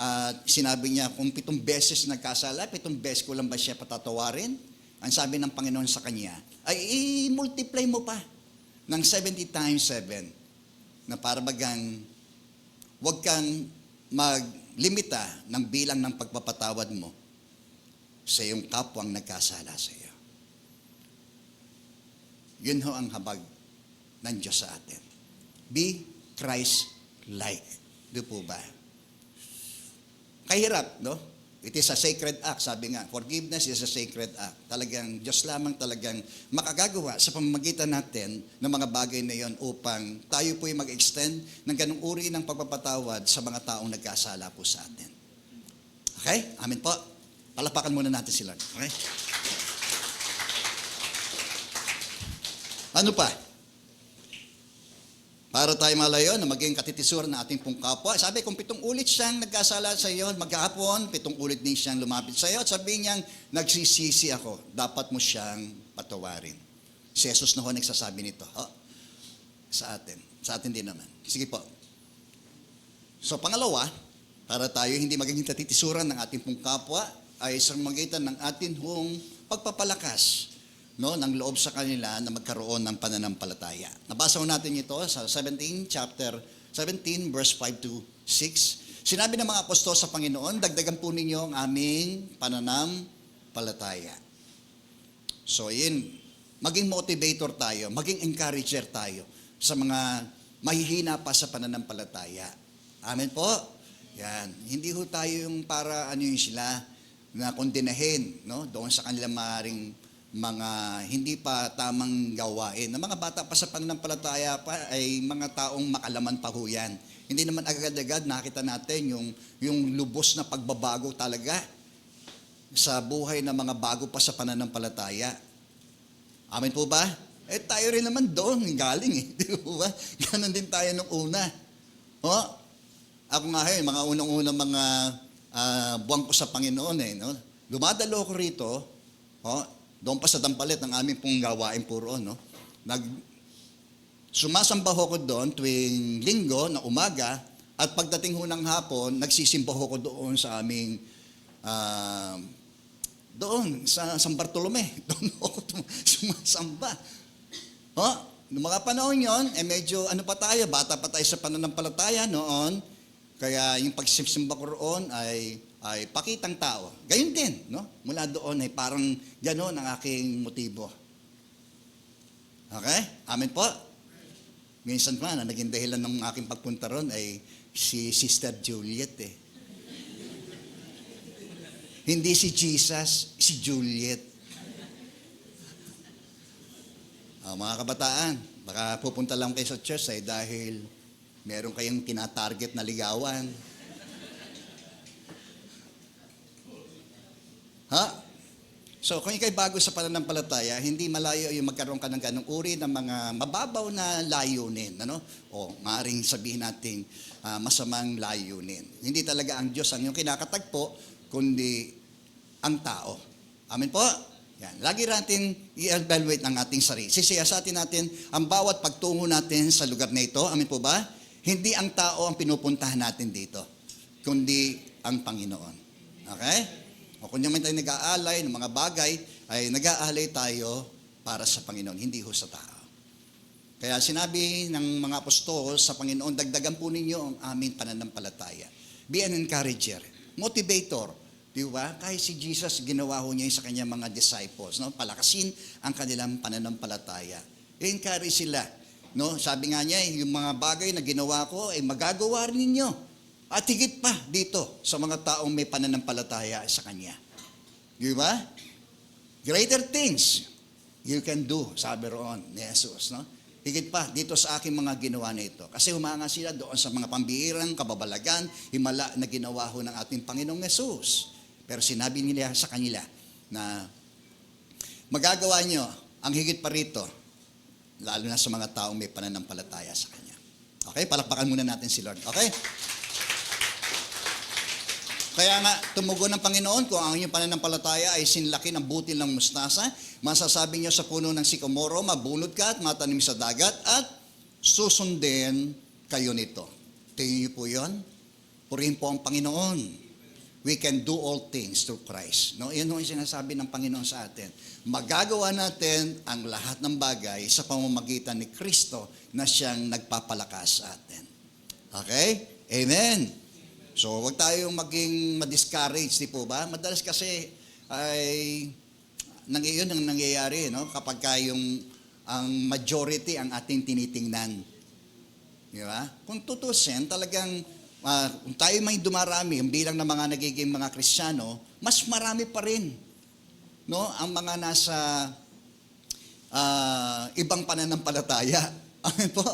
at sinabi niya kung 7 beses nagkasala, 7 beses ko lang ba siya patatawarin? Ang sabi ng Panginoon sa kanya ay i-multiply mo pa ng 70 times 7 na para bagang huwag kang maglimita ng bilang ng pagpapatawad mo sa iyong kapwang nagkasala sa iyo. Yun ho ang habag ng Diyos sa atin. Be Christ-like. Di po ba? Kahirap, no? It is a sacred act. Sabi nga, forgiveness is a sacred act. Talagang, Diyos lamang talagang makagagawa sa pamamagitan natin ng mga bagay na yon upang tayo po'y mag-extend ng ganung uri ng pagpapatawad sa mga taong nagkasala po sa atin. Okay? Amen po. Palapakan muna natin si Lord. Okay? Ano pa? Para tayo malayo na maging katitisuran ng ating pong kapwa. Sabi, kung 7 ulit siyang nagkasala sa iyo, maghapon, 7 ulit din siyang lumapit sa iyo at sabihin niyang, nagsisisi ako, dapat mo siyang patawarin. Si Jesus na ho nagsasabi nito. Sa atin. Sa atin din naman. Sige po. So, pangalawa, para tayo hindi maging katitisuran ng ating pong kapwa, ay sa magitan ng atin hong pagpapalakas, no, ng loob sa kanila na magkaroon ng pananampalataya. Nabasa ko natin ito sa chapter 17, verse 5 to 6. Sinabi ng mga apostol sa Panginoon, dagdagan po ninyo ang aming pananampalataya. So, yun, maging motivator tayo, maging encourager tayo sa mga mahihina pa sa pananampalataya. Amen po? Yan. Hindi ho tayo yung para ano yung sila na kondenahin, no, doon sa kanilang maaaring mga hindi pa tamang gawain. Ang mga bata pa sa pananampalataya pa ay mga taong makalaman pa ho yan. Hindi naman agad-agad nakita natin yung lubos na pagbabago talaga sa buhay ng mga bago pa sa pananampalataya. Amen po ba? Tayo rin naman doon galing Di ba? Ganon din tayo nung una. Ako nga mga unang-unang mga buwan ko sa Panginoon no? Dumadalo ko rito, doon pa sa Dampalit ng aming pong gawain puro, no? Sumasamba ko doon tuwing linggo na umaga at pagdating ho ng hapon, nagsisimba ko doon sa aming doon sa San Bartolome. Doon ako sumasamba. Noong mga panahon yon, medyo ano pa tayo, bata pa tayo sa pananampalataya noon. Kaya yung pagsisimba ko roon ay pakitang tao. Gayun din, no? Mula doon ay parang gano'n ang aking motibo. Okay? Amen po? Minsan pa na naging dahilan ng aking pagpunta roon ay si Sister Juliet Hindi si Jesus, si Juliet. Mga kabataan, baka pupunta lang kayo sa church dahil meron kayong tinatarget na ligawan. So, kung ikay bago sa pananampalataya, hindi malayo yung magkaroon ka ng ganong uri ng mga mababaw na layunin, ano? O maaaring sabihin natin masamang layunin. Hindi talaga ang Diyos ang yung kinakatagpo, kundi ang tao. Amen po? Yan. Lagi natin i-evaluate ang ating sarili. Sisiyasatin natin ang bawat pagtungo natin sa lugar na ito. Amen po ba? Hindi ang tao ang pinupuntahan natin dito, kundi ang Panginoon. Okay? O kung naman tayo nag-aalay ng mga bagay, ay nag-aalay tayo para sa Panginoon, hindi ho sa tao. Kaya sinabi ng mga apostol sa Panginoon, dagdagan po ninyo ang aming pananampalataya. Be an encourager, motivator. Di ba? Kahit si Jesus, ginawa ho niya sa kanyang mga disciples. No? Palakasin ang kanilang pananampalataya. I-encourage sila. No? Sabi nga niya, yung mga bagay na ginawa ko, ay magagawa rin ninyo. At higit pa dito sa mga taong may pananampalataya sa Kanya. Di ba? Greater things you can do, sabi roon ni Jesus. No? Higit pa dito sa aking mga ginawa na ito. Kasi humanga sila doon sa mga pambihirang kababalagan, himala na ginawa ho ng ating Panginoong Jesus. Pero sinabi nila sa kanila na magagawa nyo ang higit pa rito, lalo na sa mga taong may pananampalataya sa Kanya. Okay? Palakpakan muna natin si Lord. Okay? Kaya nga, tumugon ng Panginoon, kung ang inyong pananampalataya ay sinlaki ng butil ng mustasa, masasabi niyo sa puno ng sikomoro, mabunod ka at matanim sa dagat, at susundin kayo nito. Tingin niyo po yun? Purihin po ang Panginoon. We can do all things through Christ. No? Yan yung sinasabi ng Panginoon sa atin. Magagawa natin ang lahat ng bagay sa pamamagitan ni Kristo na siyang nagpapalakas sa atin. Okay? Amen. So, huwag tayong maging ma-discourage, di po ba? Madalas kasi ay yun ang nangyayari, no? Kapag ang majority ang ating tinitingnan. Di ba? Kung tutusin, talagang kung tayo may dumarami, ang bilang ng mga nagiging mga Kristiyano, mas marami pa rin, no? Ang mga nasa ibang pananampalataya. Amen po?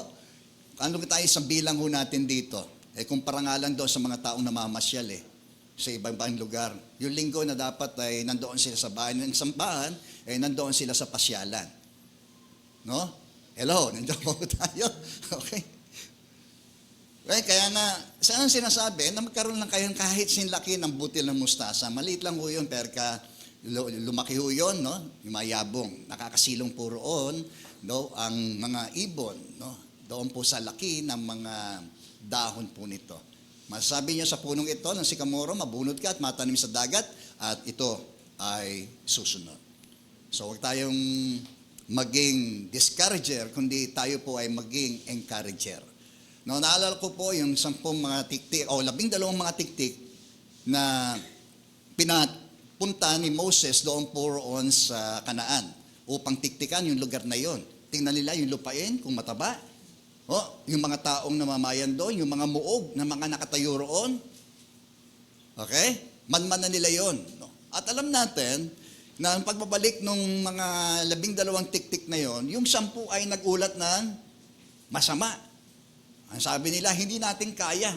Ano tayo sa bilang ho natin dito? Kumpara nga lang doon sa mga taong namamasyal sa ibang lugar. Yung linggo na dapat ay nandoon sila sa bahay ng sambahan, ay nandoon sila sa pasyalan. No? Hello, nandiyan po tayo. Okay? Well, kaya nga, saan sinasabi na magkaroon lang kayo kahit sinlaki ng butil ng mustasa. Maliit lang ho yun, pero lumaki ho yun, no? Yung mayabong. Nakakasilong po roon, no? Ang mga ibon, no? Doon po sa laki ng mga dahon po nito. Masasabi niya sa punong ito ng sikamoro, mabunod ka at matanim sa dagat, at ito ay susunod. So huwag tayong maging discourager, kundi tayo po ay maging encourager. No, naalala ko po yung 10 mga tiktik, o 12 mga tiktik na pinapunta ni Moses doon po roon sa Kanaan upang tiktikan yung lugar na yon. Tingnan nila yung lupain, kung mataba. Yung mga taong namamayan doon, yung mga muog na mga nakatayo roon. Okay? Manman na nila yon. No? At alam natin na ang pagbabalik ng mga 12 tiktik na yon, yung 10 ay nagulat ng masama. Ang sabi nila, hindi natin kaya.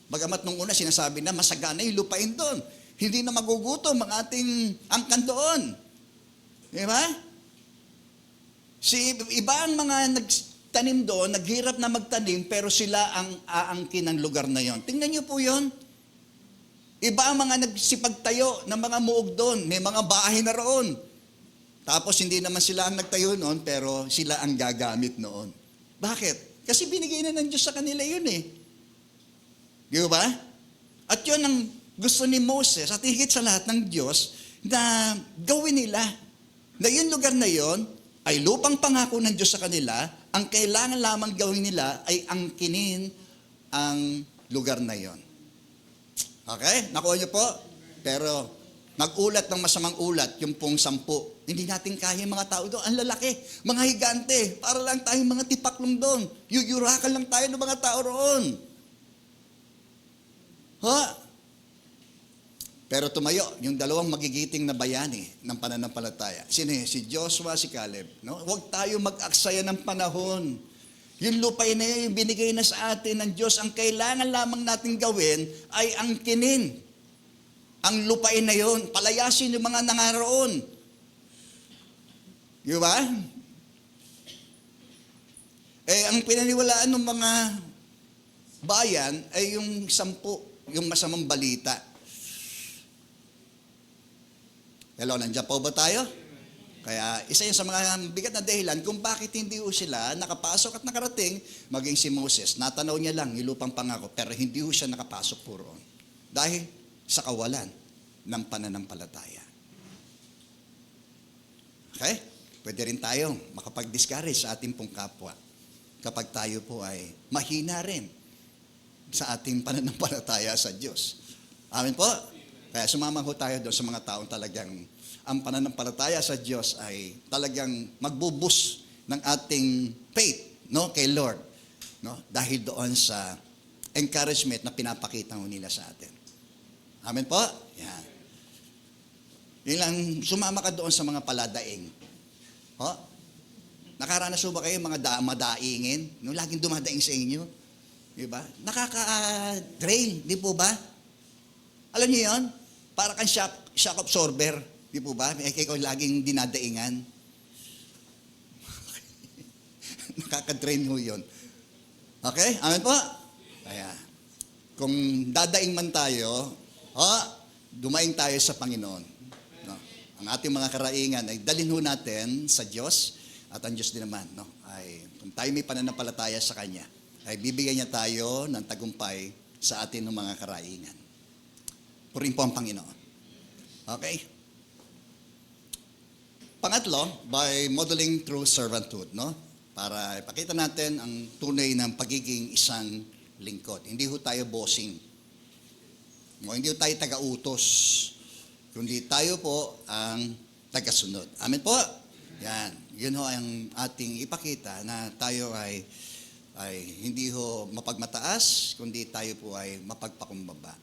Bagamat nung una sinasabi na masagana yung lupain doon. Hindi na magugutom ang ating angkan doon. Di ba? Iba ang mga nagtanim doon, naghirap na magtanim, pero sila ang aangkin ng lugar na yon. Tingnan niyo po yon. Iba ang mga nagsipagtayo ng mga muog doon. May mga bahay na roon. Tapos hindi naman sila ang nagtayo noon, pero sila ang gagamit noon. Bakit? Kasi binigay na ng Diyos sa kanila yun eh. Di ba? At yun ang gusto ni Moses at higit sa lahat ng Diyos na gawin nila. Na yung lugar na yon ay lupang pangako ng Diyos sa kanila. Ang kailangan lamang gawin nila ay angkinin ang lugar na yon. Okay? Nakuha niyo po? Pero nag-ulat ng masamang ulat, yung pong 10. Hindi natin kaya mga tao doon. Ang lalaki, mga higante. Para lang tayong mga tipaklong doon. Yuyurakan lang tayo ng mga tao roon. Pero tumayo, yung 2 magigiting na bayani ng pananampalataya. Sino yun? Si Joshua, si Caleb. No? Huwag tayo mag-aksaya ng panahon. Yung lupain na yun, yung binigay na sa atin ng Diyos, ang kailangan lamang natin gawin ay angkinin ang lupain na yon, palayasin yung mga nangaroon. Di ba? Ang pinaniwalaan ng mga bayan ay yung 10, yung masamang balita. Hello, nandiyan po ba tayo? Kaya isa yun sa mga bigat na dahilan kung bakit hindi ho sila nakapasok at nakarating, maging si Moses. Natanaw niya lang yung lupang pangako, pero hindi ho siya nakapasok po roon. Dahil sa kawalan ng pananampalataya. Okay? Pwede rin tayong makapag-discourage sa ating pong kapwa kapag tayo po ay mahina rin sa ating pananampalataya sa Diyos. Amen po? Kaya sumama ho tayo doon sa mga taong talagang ang pananampalataya sa Diyos ay talagang magbubus ng ating faith, no, kay Lord, no? Dahil doon sa encouragement na pinapakita ho nila sa atin. Amen po? Yan. Yun lang, sumama ka doon sa mga paladaing. Nakaranas ba kayo mga madaingin? No, laging dumadaing sa inyo. Di ba? Nakaka-drain, di po ba? Alam niyo yun? Para kang shock absorber. Di po ba? Ikaw laging dinadaingan. Nakaka-drain ho yun. Okay? Amen po? Kaya, kung dadaing man tayo, dumaing tayo sa Panginoon. No? Ang ating mga karaingan ay dalhin ho natin sa Diyos, at ang Diyos din naman, no? Ay kung tayo may pananampalataya sa Kanya, ay bibigyan niya tayo ng tagumpay sa atin ng mga karaingan. Purihin po ang Panginoon. Okay? Pangatlo, by modeling through servanthood, no? Para ipakita natin ang tunay ng pagiging isang lingkod. Hindi ho tayo bossing. Hindi tayo taga-utos, kundi tayo po ang taga-sunod. Amen po? Yan. Yun ho ang ating ipakita na tayo ay hindi ho mapagmataas, kundi tayo po ay mapagpakumbaba.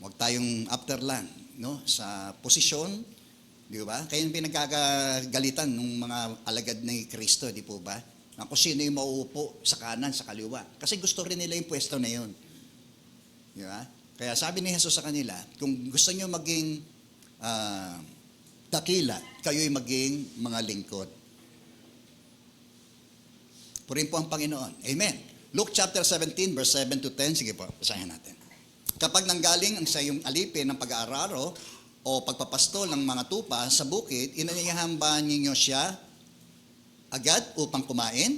Huwag tayong after lang, no? Sa posisyon, di ba? Kaya yung pinagkagalitan ng mga alagad ni Kristo, di po ba? Na kung sino yung mauupo sa kanan, sa kaliwa. Kasi gusto rin nila yung pwesto na yun. Di ba? Kaya sabi ni Jesus sa kanila, kung gusto nyo maging dakila, kayo'y maging mga lingkod. Purihin po ang Panginoon. Amen. Luke chapter 17, verse 7 to 10. Sige po, basahin natin. Kapag nanggaling ang sa iyong alipin ng pag-aararo o pagpapastol ng mga tupa sa bukid, inanyayahan ba ninyo siya agad upang kumain?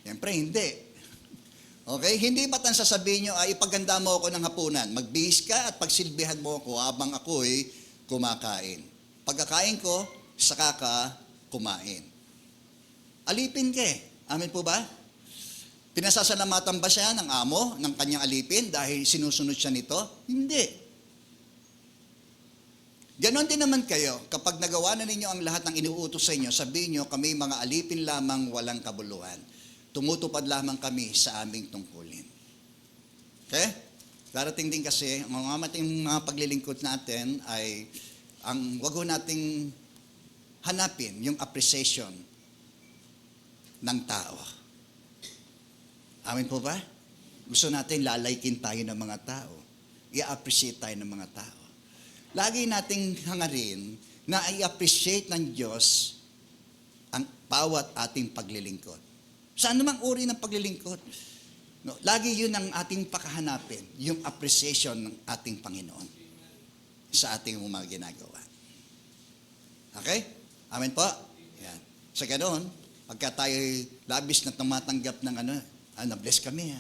Siyempre, hindi. Okay? Hindi ba't ang sasabihin nyo, ay ipaganda mo ako ng hapunan, magbihis ka at pagsilbihan mo ako habang ako'y kumakain. Pagkakain ko, saka ka kumain. Alipin ka eh. Amin po ba? Pinasasalamatan ba siya ng amo ng kanyang alipin dahil sinusunod siya nito? Hindi. Ganon din naman kayo, kapag nagawa na ninyo ang lahat ng inuutos sa inyo, sabihin nyo, kami mga alipin lamang walang kabuluhan. Tumutupad lamang kami sa aming tungkulin. Okay? Darating din kasi, mga paglilingkod natin ay, wag ho nating hanapin yung appreciation ng tao. Amin po ba? Gusto natin lalaikin tayo ng mga tao. I-appreciate tayo ng mga tao. Lagi nating hangarin na i-appreciate ng Diyos ang bawat ating paglilingkod. Sa anumang uri ng paglilingkod. No, lagi yun ang ating pakahanapin, yung appreciation ng ating Panginoon sa ating mga ginagawa. Okay? Amen po? Yan. Sa ganoon, pagka tayo labis na tumatanggap ng na-bless kami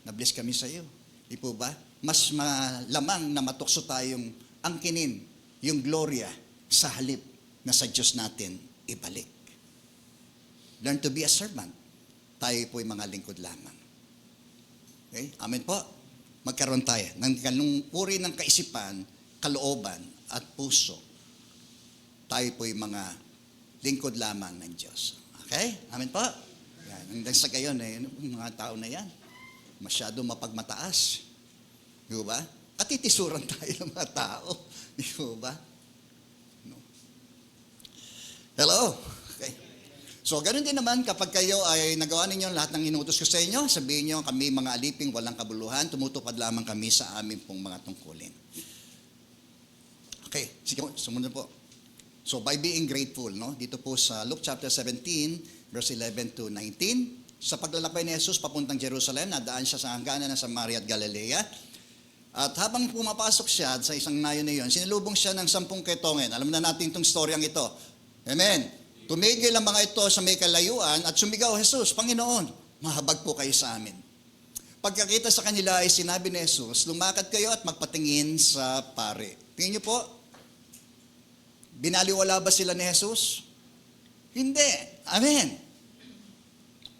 na-bless kami sa iyo. Di po ba? Mas malamang na matukso tayong angkinin yung gloria sa halip na sa Diyos natin ibalik. Learn to be a servant. Tayo po'y mga lingkod lamang. Okay? Amen po. Magkaroon tayo ng ganung uri ng kaisipan, kalooban, at puso. Tayo po'y mga lingkod lamang ng Diyos. Okay? Amen po. Yan. Hanggang sa gayon, mga tao na yan, masyado mapagmataas. Di ba? Katitisuran tayo ng mga tao. Di ba? No. Hello? Okay. So, ganun din naman kapag kayo ay nagawa ninyo lahat ng inutos ko sa inyo, sabihin nyo, kami mga aliping walang kabuluhan, tumutupad lamang kami sa aming pong mga tungkulin. Okay, sige, sumunod po. So, by being grateful, no? Dito po sa Luke chapter 17, verse 11 to 19, sa paglalakbay ni Jesus papuntang Jerusalem, nadaan siya sa hangganan ng Samaria at Galilea. At habang pumapasok siya sa isang nayon na yun, sinalubong siya ng 10 ketongin. Alam na natin itong storyang ito. Amen. Tumigil ang mga ito sa may kalayuan at sumigaw, Jesus, Panginoon, mahabag po kayo sa amin. Pagkakita sa kanila ay sinabi ni Jesus, lumakad kayo at magpatingin sa pare. Tingin niyo po, binaliwala ba sila ni Jesus? Hindi. Amen.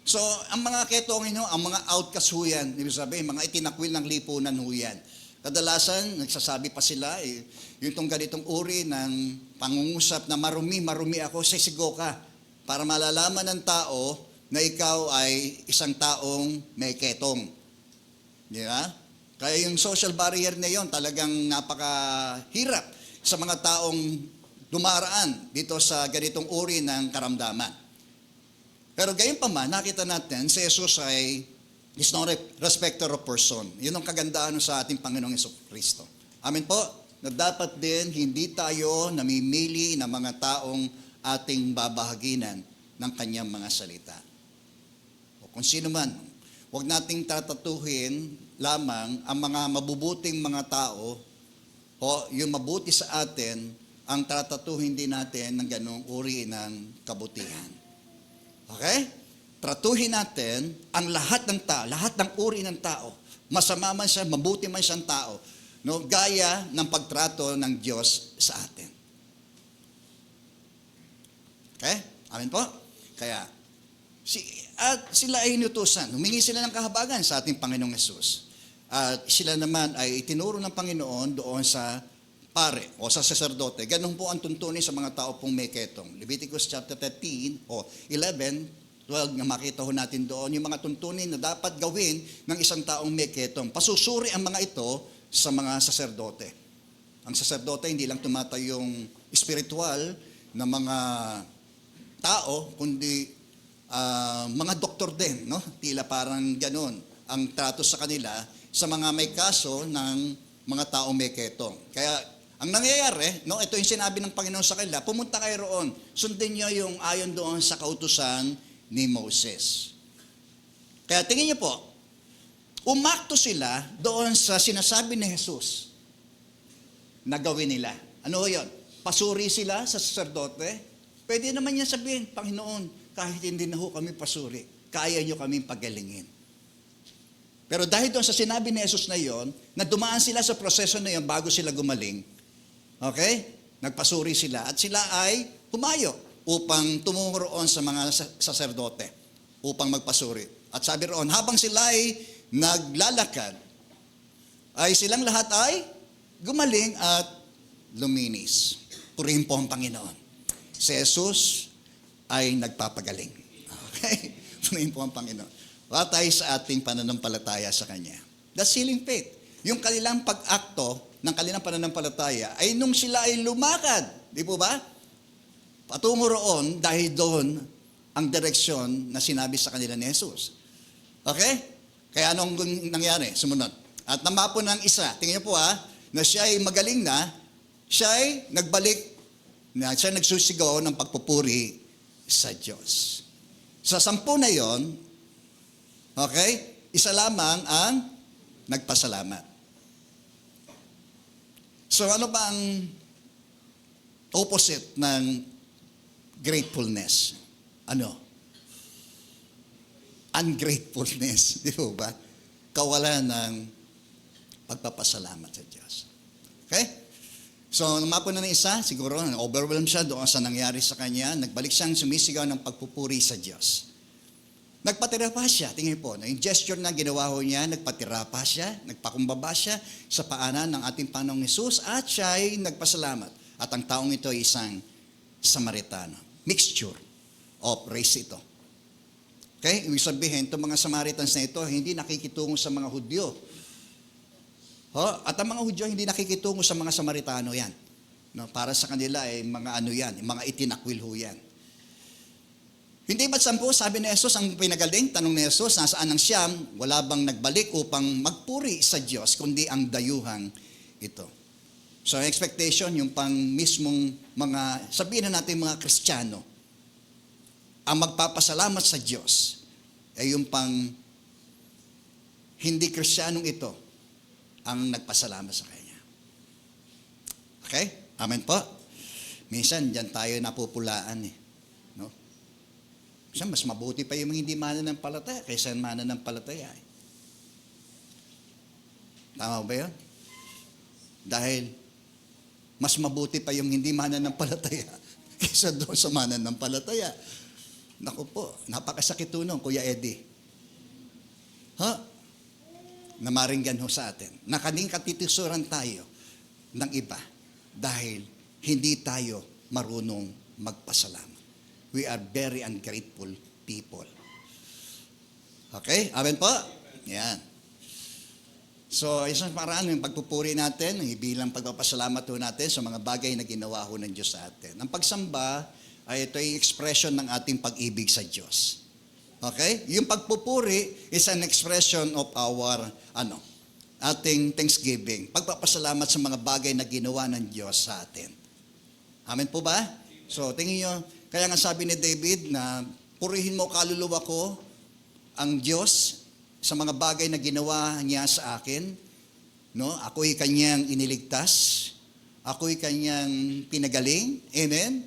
So, ang mga ketongin, ang mga outcast ho yan, ibig sabihin, mga itinakwil ng lipunan ho yan. Kadalasan, nagsasabi pa sila, yung itong ganitong uri ng pangungusap na marumi ako, sisigo ka, para malalaman ng tao na ikaw ay isang taong may ketong. Di ba? Kaya yung social barrier na yon talagang napakahirap sa mga taong dumaraan dito sa ganitong uri ng karamdaman. Pero gayon pa man, nakita natin, si Jesus ay is not a respecter of person. Yun ang kagandaan sa ating Panginoong Jesucristo. Amen po? Na dapat din, hindi tayo namimili ng mga taong ating babahaginan ng kanyang mga salita. O kung sino man, huwag nating tatatuhin lamang ang mga mabubuting mga tao o yung mabuti sa atin, ang tatatuhin din natin ng ganong uri ng kabutihan. Okay? Tratuhin natin ang lahat ng tao, lahat ng uri ng tao, masama man siya, mabuti man siyang tao, no, gaya ng pagtrato ng Diyos sa atin. Okay? Amen po? Kaya, at sila ay inutusan, humingi sila ng kahabagan sa ating Panginoong Hesus. At sila naman ay itinuro ng Panginoon doon sa pare o sa saserdote. Ganun po ang tuntunin sa mga tao pong may ketong. Leviticus chapter 13 o 11, 12 nga makita ho natin doon, yung mga tuntunin na dapat gawin ng isang taong may ketong. Pasusuri ang mga ito sa mga saserdote. Ang saserdote hindi lang tumatayong spiritual na mga tao, kundi mga doktor din, no? Tila parang ganun ang trato sa kanila, sa mga may kaso ng mga taong may ketong. Kaya ang nangyayari, no, ito yung sinabi ng Panginoon sa kanila, pumunta kayo roon, sundin niyo yung ayon doon sa kautusan ni Moses. Kaya tingin niyo po, umakto sila doon sa sinasabi ni Jesus na gawin nila. Ano yun? Pasuri sila sa saserdote? Pwede naman niya sabihin, Panginoon, kahit hindi na ho kami pasuri, kaya niyo kaming pagalingin. Pero dahil doon sa sinabi ni Jesus na yon, na dumaan sila sa proseso na yon bago sila gumaling, okay? Nagpasuri sila at sila ay pumayo upang tumungo roon sa mga saserdote upang magpasuri. At sabi roon, habang sila ay naglalakad, ay silang lahat ay gumaling at luminis. Purihin po ang Panginoon. Si Jesus ay nagpapagaling. Okay? Purihin po ang Panginoon. Batay sa ating pananampalataya sa Kanya. That's healing faith. Yung kanilang pag-akto ng kanilang pananampalataya ay nung sila ay lumakad. Di po ba? Patungo roon dahil doon ang direksyon na sinabi sa kanila ni Jesus. Okay? Kaya anong nangyari? Sumunod. At namapo ng isa. Tingnan niyo po na siya ay magaling na, siya ay nagbalik, na siya nagsusigaw ng pagpupuri sa Diyos. Sa 10 na yon, okay, isa lamang ang nagpasalamat. So ano ba ang opposite ng gratefulness? Ano? Ungratefulness, di ba? Kawalan ng pagpapasalamat sa Diyos. Okay? So, namapo na ng isa, siguro, overwhelmed siya doon sa nangyari sa kanya, nagbalik siyang sumisigaw ng pagpupuri sa Diyos. Nagpatira pa siya, tingin po, yung gesture na ginawa ho niya, nagpatira pa siya, nagpakumbaba siya sa paanan ng ating Panginoong Hesus at siya ay nagpasalamat. At ang taong ito ay isang Samaritano. Mixture of race ito. Okay? Ibig sabihin, itong mga Samaritans na ito, hindi nakikitungo sa mga Hudyo. At ang mga Hudyo, hindi nakikitungo sa mga Samaritano yan. No, para sa kanila, mga ano yan, mga itinakwil ho yan. Hindi ba't 10, sabi ni Jesus, ang pinagaling, tanong ni Jesus, nasaan ang siyam, wala bang nagbalik upang magpuri sa Diyos, kundi ang dayuhang ito. So, expectation, yung pang mismong mga, sabihin na natin mga Kristiyano, ang magpapasalamat sa Diyos, ay yung pang hindi Kristiyanong ito, ang nagpasalamat sa Kanya. Okay? Amen po? Minsan, dyan tayo napupulaan No? Minsan, mas mabuti pa yung hindi mananampalataya kaysa mananampalataya. Tama ba yun? Dahil, mas mabuti pa yung hindi mananampalataya kaysa doon sa mananampalataya. Naku po, napakasakit nun, Kuya Eddie. Na maringgan ho sa atin. Na kaning katitisuran tayo ng iba dahil hindi tayo marunong magpasalamat. We are very ungrateful people. Okay? Amen po? Yan. So, isang paraan yung pagpupuri natin, bilang pagpapasalamat ho natin sa mga bagay na ginawa ho ng Diyos sa atin. Ang pagsamba ay ito yung expression ng ating pag-ibig sa Diyos. Okay? Yung pagpupuri is an expression of our ating thanksgiving. Pagpapasalamat sa mga bagay na ginawa ng Diyos sa atin. Amen po ba? So, tingin nyo, kaya nga sabi ni David na purihin mo kaluluwa ko ang Diyos sa mga bagay na ginawa niya sa akin. No? Ako'y kanyang iniligtas. Ako'y kanyang pinagaling. Amen?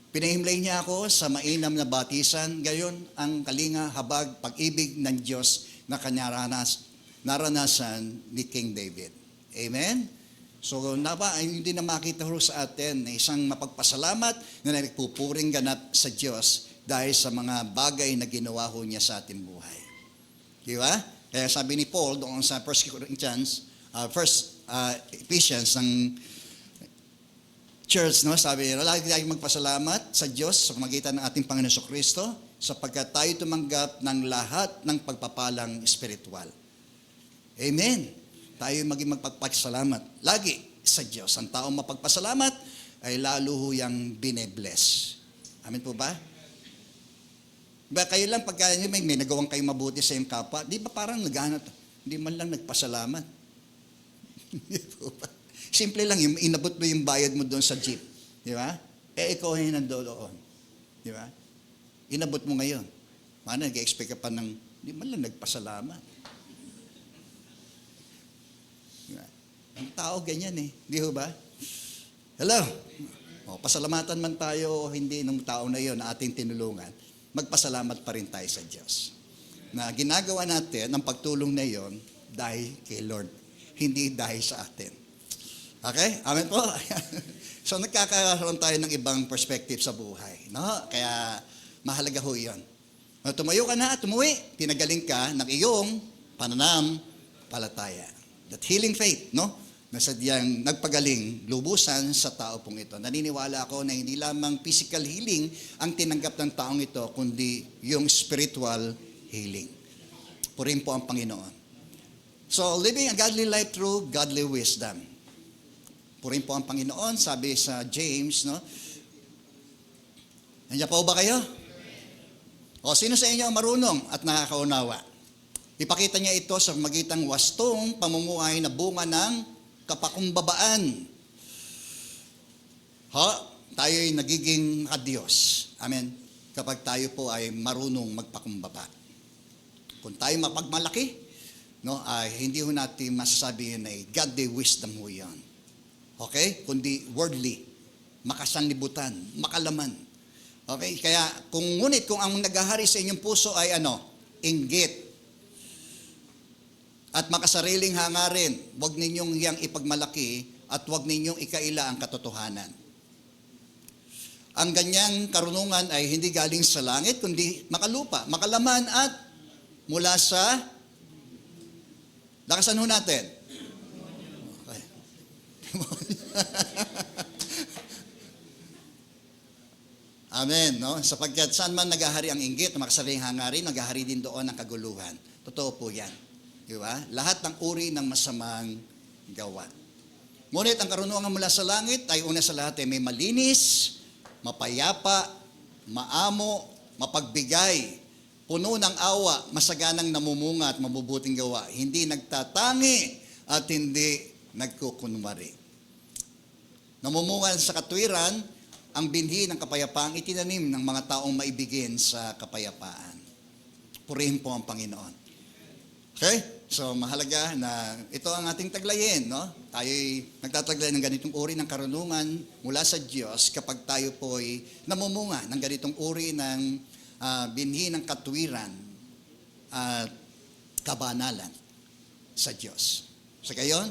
Pinahimlay niya ako sa mainam na batisan, gayon ang kalinga, habag, pag-ibig ng Diyos na kanya naranasan ni King David. Amen? So, hindi na makita ho sa atin na isang mapagpasalamat na nagpupuring ganap sa Diyos dahil sa mga bagay na ginawa ho niya sa ating buhay. Di ba? Kaya sabi ni Paul doon sa 1 Corinthians, Ephesians, ng church, no? Sabi niya, lagi tayong magpasalamat sa Diyos sa pamagitan ng ating Panginoon Jesucristo sapagkat tayo tumanggap ng lahat ng pagpapalang espiritual. Amen. Tayo maging magpagpasalamat lagi sa Diyos. Ang taong mapagpasalamat ay lalo huyang binebless. Amen po ba? Ba kayo lang pagka may nagawang kayo mabuti sa iyong kapwa, di ba parang naghanap, Hindi man lang nagpasalamat. Di po ba? Simple lang, yung inabot mo yung bayad mo doon sa jeep. Di ba? Ikaw ay nandoon. Di ba? Inabot mo ngayon. Mana, nag-expect ka pa ng, hindi man lang nagpasalamat. Di ba? Ang tao ganyan eh. Di ba? Hello? Pasalamatan man tayo o hindi ng tao na yon na ating tinulungan, magpasalamat pa rin tayo sa Diyos. Na ginagawa natin ang pagtulong na yon dahil kay Lord, hindi dahil sa atin. Okay? Amen po? So nagkakaroon tayo ng ibang perspective sa buhay. No? Kaya mahalaga ho yun. Tumayo ka na at umuwi, pinagaling ka ng iyong pananampalataya. That healing faith, no? Na sadyang nagpagaling lubusan sa tao pong ito. Naniniwala ako na hindi lamang physical healing ang tinanggap ng taong ito, kundi yung spiritual healing. Purihin po ang Panginoon. So, living a godly life through godly wisdom. Purihin po ang Panginoon, sabi sa James, no? Nandiyan po ba kayo? O, sino sa inyo ang marunong at nakakaunawa? Ipakita niya ito sa magitang wastong pamumuhay na bunga ng kapakumbabaan. Tayo ay nagiging Diyos. Amen. Kapag tayo po ay marunong magpakumbaba. Kung tayo mapagmalaki, no, ay hindi ho natin masasabi yun ay godly wisdom ho yan. Okay? Kundi worldly, makasanlibutan, makalaman. Okay? Kaya kung ang naghahari sa inyong puso ay inggit, at makasariling hangarin, huwag ninyong yang ipagmalaki at huwag ninyong ikaila ang katotohanan. Ang ganyang karunungan ay hindi galing sa langit, kundi makalupa, makalaman at mula sa... Lakasan ho natin. Okay. Amen, no? Sapagkat saan man naghahari ang inggit, makasariling hangarin, naghahari din doon ang kaguluhan. Totoo po yan. Diba? Lahat ng uri ng masamang gawa. Ngunit ang karunungan mula sa langit ay una sa lahat ay may malinis, mapayapa, maamo, mapagbigay, puno ng awa, masaganang namumunga at mabubuting gawa, hindi nagtatangi at hindi nagkukunwari. Namumunga sa katwiran, ang binhi ng kapayapaang itinanim ng mga taong maibigin sa kapayapaan. Purihin po ang Panginoon. Okay? So, mahalaga na ito ang ating taglayin, no? Tayo'y nagtataglay ng ganitong uri ng karunungan mula sa Diyos kapag tayo po'y namumunga ng ganitong uri ng binhi ng katwiran at kabanalan sa Diyos. Sa gayon,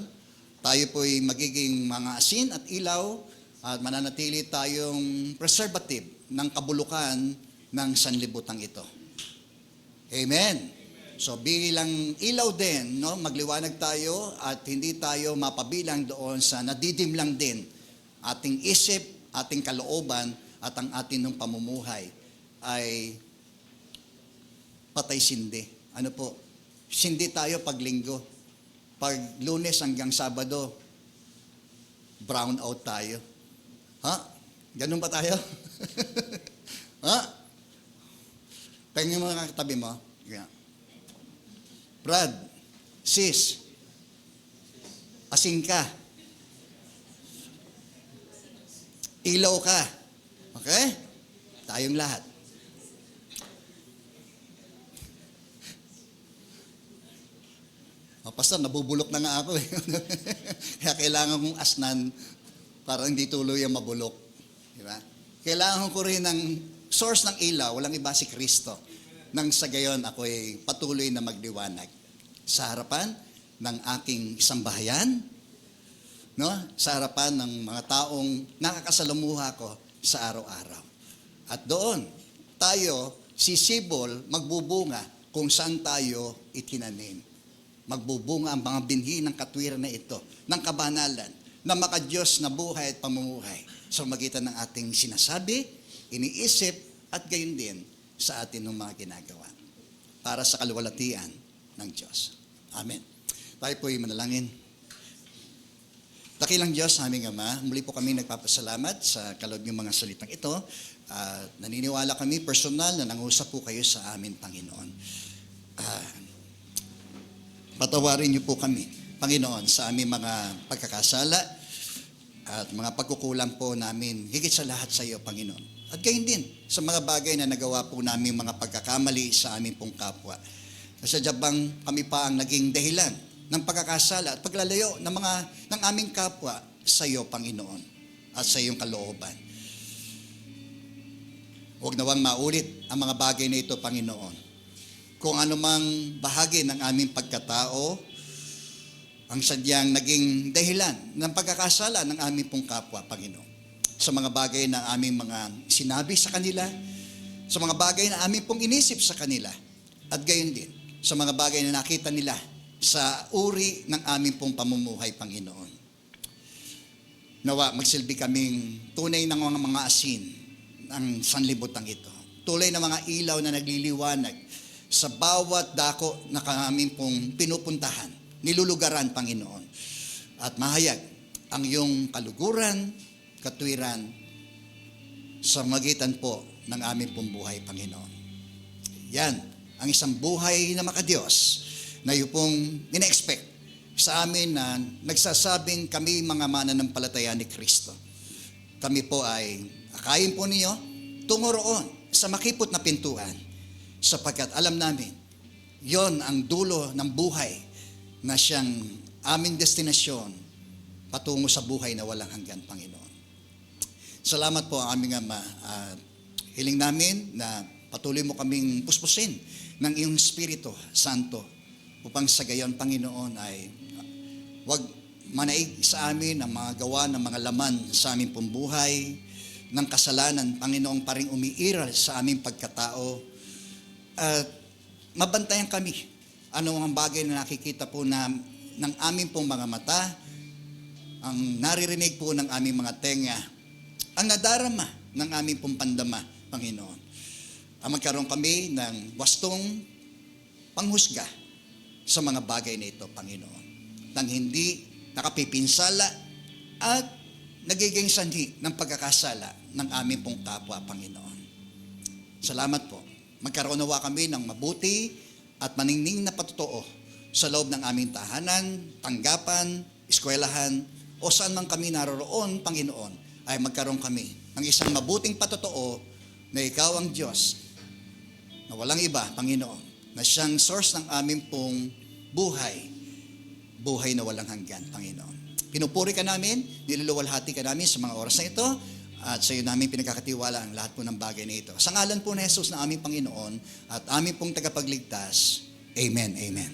tayo po'y magiging mga asin at ilaw at mananatili tayong preservative ng kabulukan ng sanlibutan ito. Amen. So bilang ilaw din, no, magliwanag tayo at hindi tayo mapabilang doon sa nadidim lang din ating isip, ating kalooban at ang ating ng pamumuhay ay patay sindi. Ano po? Sindi tayo pag linggo. Pag Lunes hanggang Sabado, brown out tayo. Ganun ba tayo? Tingnan mo mga katabi mo. Yeah. Brad, sis, asing ka. Ilaw ka. Okay? Tayong lahat. Pastor, nabubulok na nga ako eh. Kaya kailangan kong asnan para hindi tuloy ang mabulok. Diba? Kailangan ko rin ng source ng ilaw, walang iba si Kristo. Nang sa gayon ako ay patuloy na magliwanag sa harapan ng aking isang bahayan, no? Sa harapan ng mga taong nakakasalamuha ko sa araw-araw. At doon, tayo, sisibol, magbubunga kung saan tayo itinanim. Magbubunga ang mga binhi ng katwiran na ito, ng kabanalan, na makadiyos na buhay at pamumuhay sa magitan ng ating sinasabi, iniisip, at gayon din sa atin ng mga ginagawa para sa kaluwalhatian ng Diyos. Amen. Tayo po'y manalangin. Dakilang Diyos, aming Ama, muli po kami nagpapasalamat sa kaloob ng mga salitang ito. Naniniwala kami personal na nangusap po kayo sa amin, Panginoon. Patawarin niyo po kami, Panginoon, sa aming mga pagkakasala at mga pagkukulang po namin, higit sa lahat sa iyo, Panginoon. At gayon din sa mga bagay na nagawa po namin mga pagkakamali sa aming pong kapwa. Sadyang bang kami pa ang naging dahilan ng pagkakasala at paglalayo ng aming kapwa sa iyo, Panginoon, at sa iyong kalooban. Huwag nawang maulit ang mga bagay na ito, Panginoon. Kung anumang bahagi ng aming pagkatao ang sadyang naging dahilan ng pagkakasala ng aming pong kapwa, Panginoon. Sa mga bagay na aming mga sinabi sa kanila, sa mga bagay na aming pong inisip sa kanila, at gayon din sa mga bagay na nakita nila sa uri ng aming pong pamumuhay, Panginoon. Nawa, magsilbi kaming tunay ng mga asin ng sanlibutan ito. Tulay ng mga ilaw na nagliliwanag sa bawat dako na kami pong pinupuntahan, nilulugaran, Panginoon. At mahayag ang iyong kaluguran, katwiran sa magitan po ng aming pong buhay, Panginoon. Yan ang isang buhay na makadiyos na iyong pong ina-expect sa amin na nagsasabing kami mga mananampalataya ni Kristo. Kami po ay akayin po ninyo tungo roon sa makipot na pintuan, sapagkat alam namin, yon ang dulo ng buhay na siyang aming destinasyon patungo sa buhay na walang hanggan, Panginoon. Salamat po ang aming Ama. Hiling namin na patuloy mo kaming puspusin ng iyong Espiritu Santo upang sa gayon, Panginoon, ay wag manaig sa amin ang mga gawa ng mga laman sa aming pong buhay, ng kasalanan, Panginoong paring umiiral sa aming pagkatao. At mabantayan kami ano ang bagay na nakikita po ng aming pong mga mata, ang naririnig po ng aming mga tenga, ang nadarama ng aming pong pandama, Panginoon. Ang magkaroon kami ng wastong panghusga sa mga bagay na ito, Panginoon, nang hindi nakapipinsala at nagiging sanhi ng pagkakasala ng aming pong kapwa, Panginoon. Salamat po. Magkaroon nawa kami ng mabuti at maningning na patotoo sa loob ng aming tahanan, tanggapan, eskwelahan, o saan man kami naroroon, Panginoon, ay magkaroon kami ng isang mabuting patotoo na ikaw ang Diyos, na walang iba, Panginoon, na siyang source ng aming pong buhay, buhay na walang hanggan, Panginoon. Pinupuri ka namin, niluluwalhati ka namin sa mga oras na ito, at sa iyo namin pinagkakatiwala ang lahat po ng bagay na ito. Sa ngalan po ni Jesus na aming Panginoon at aming pong tagapagligtas. Amen. Amen.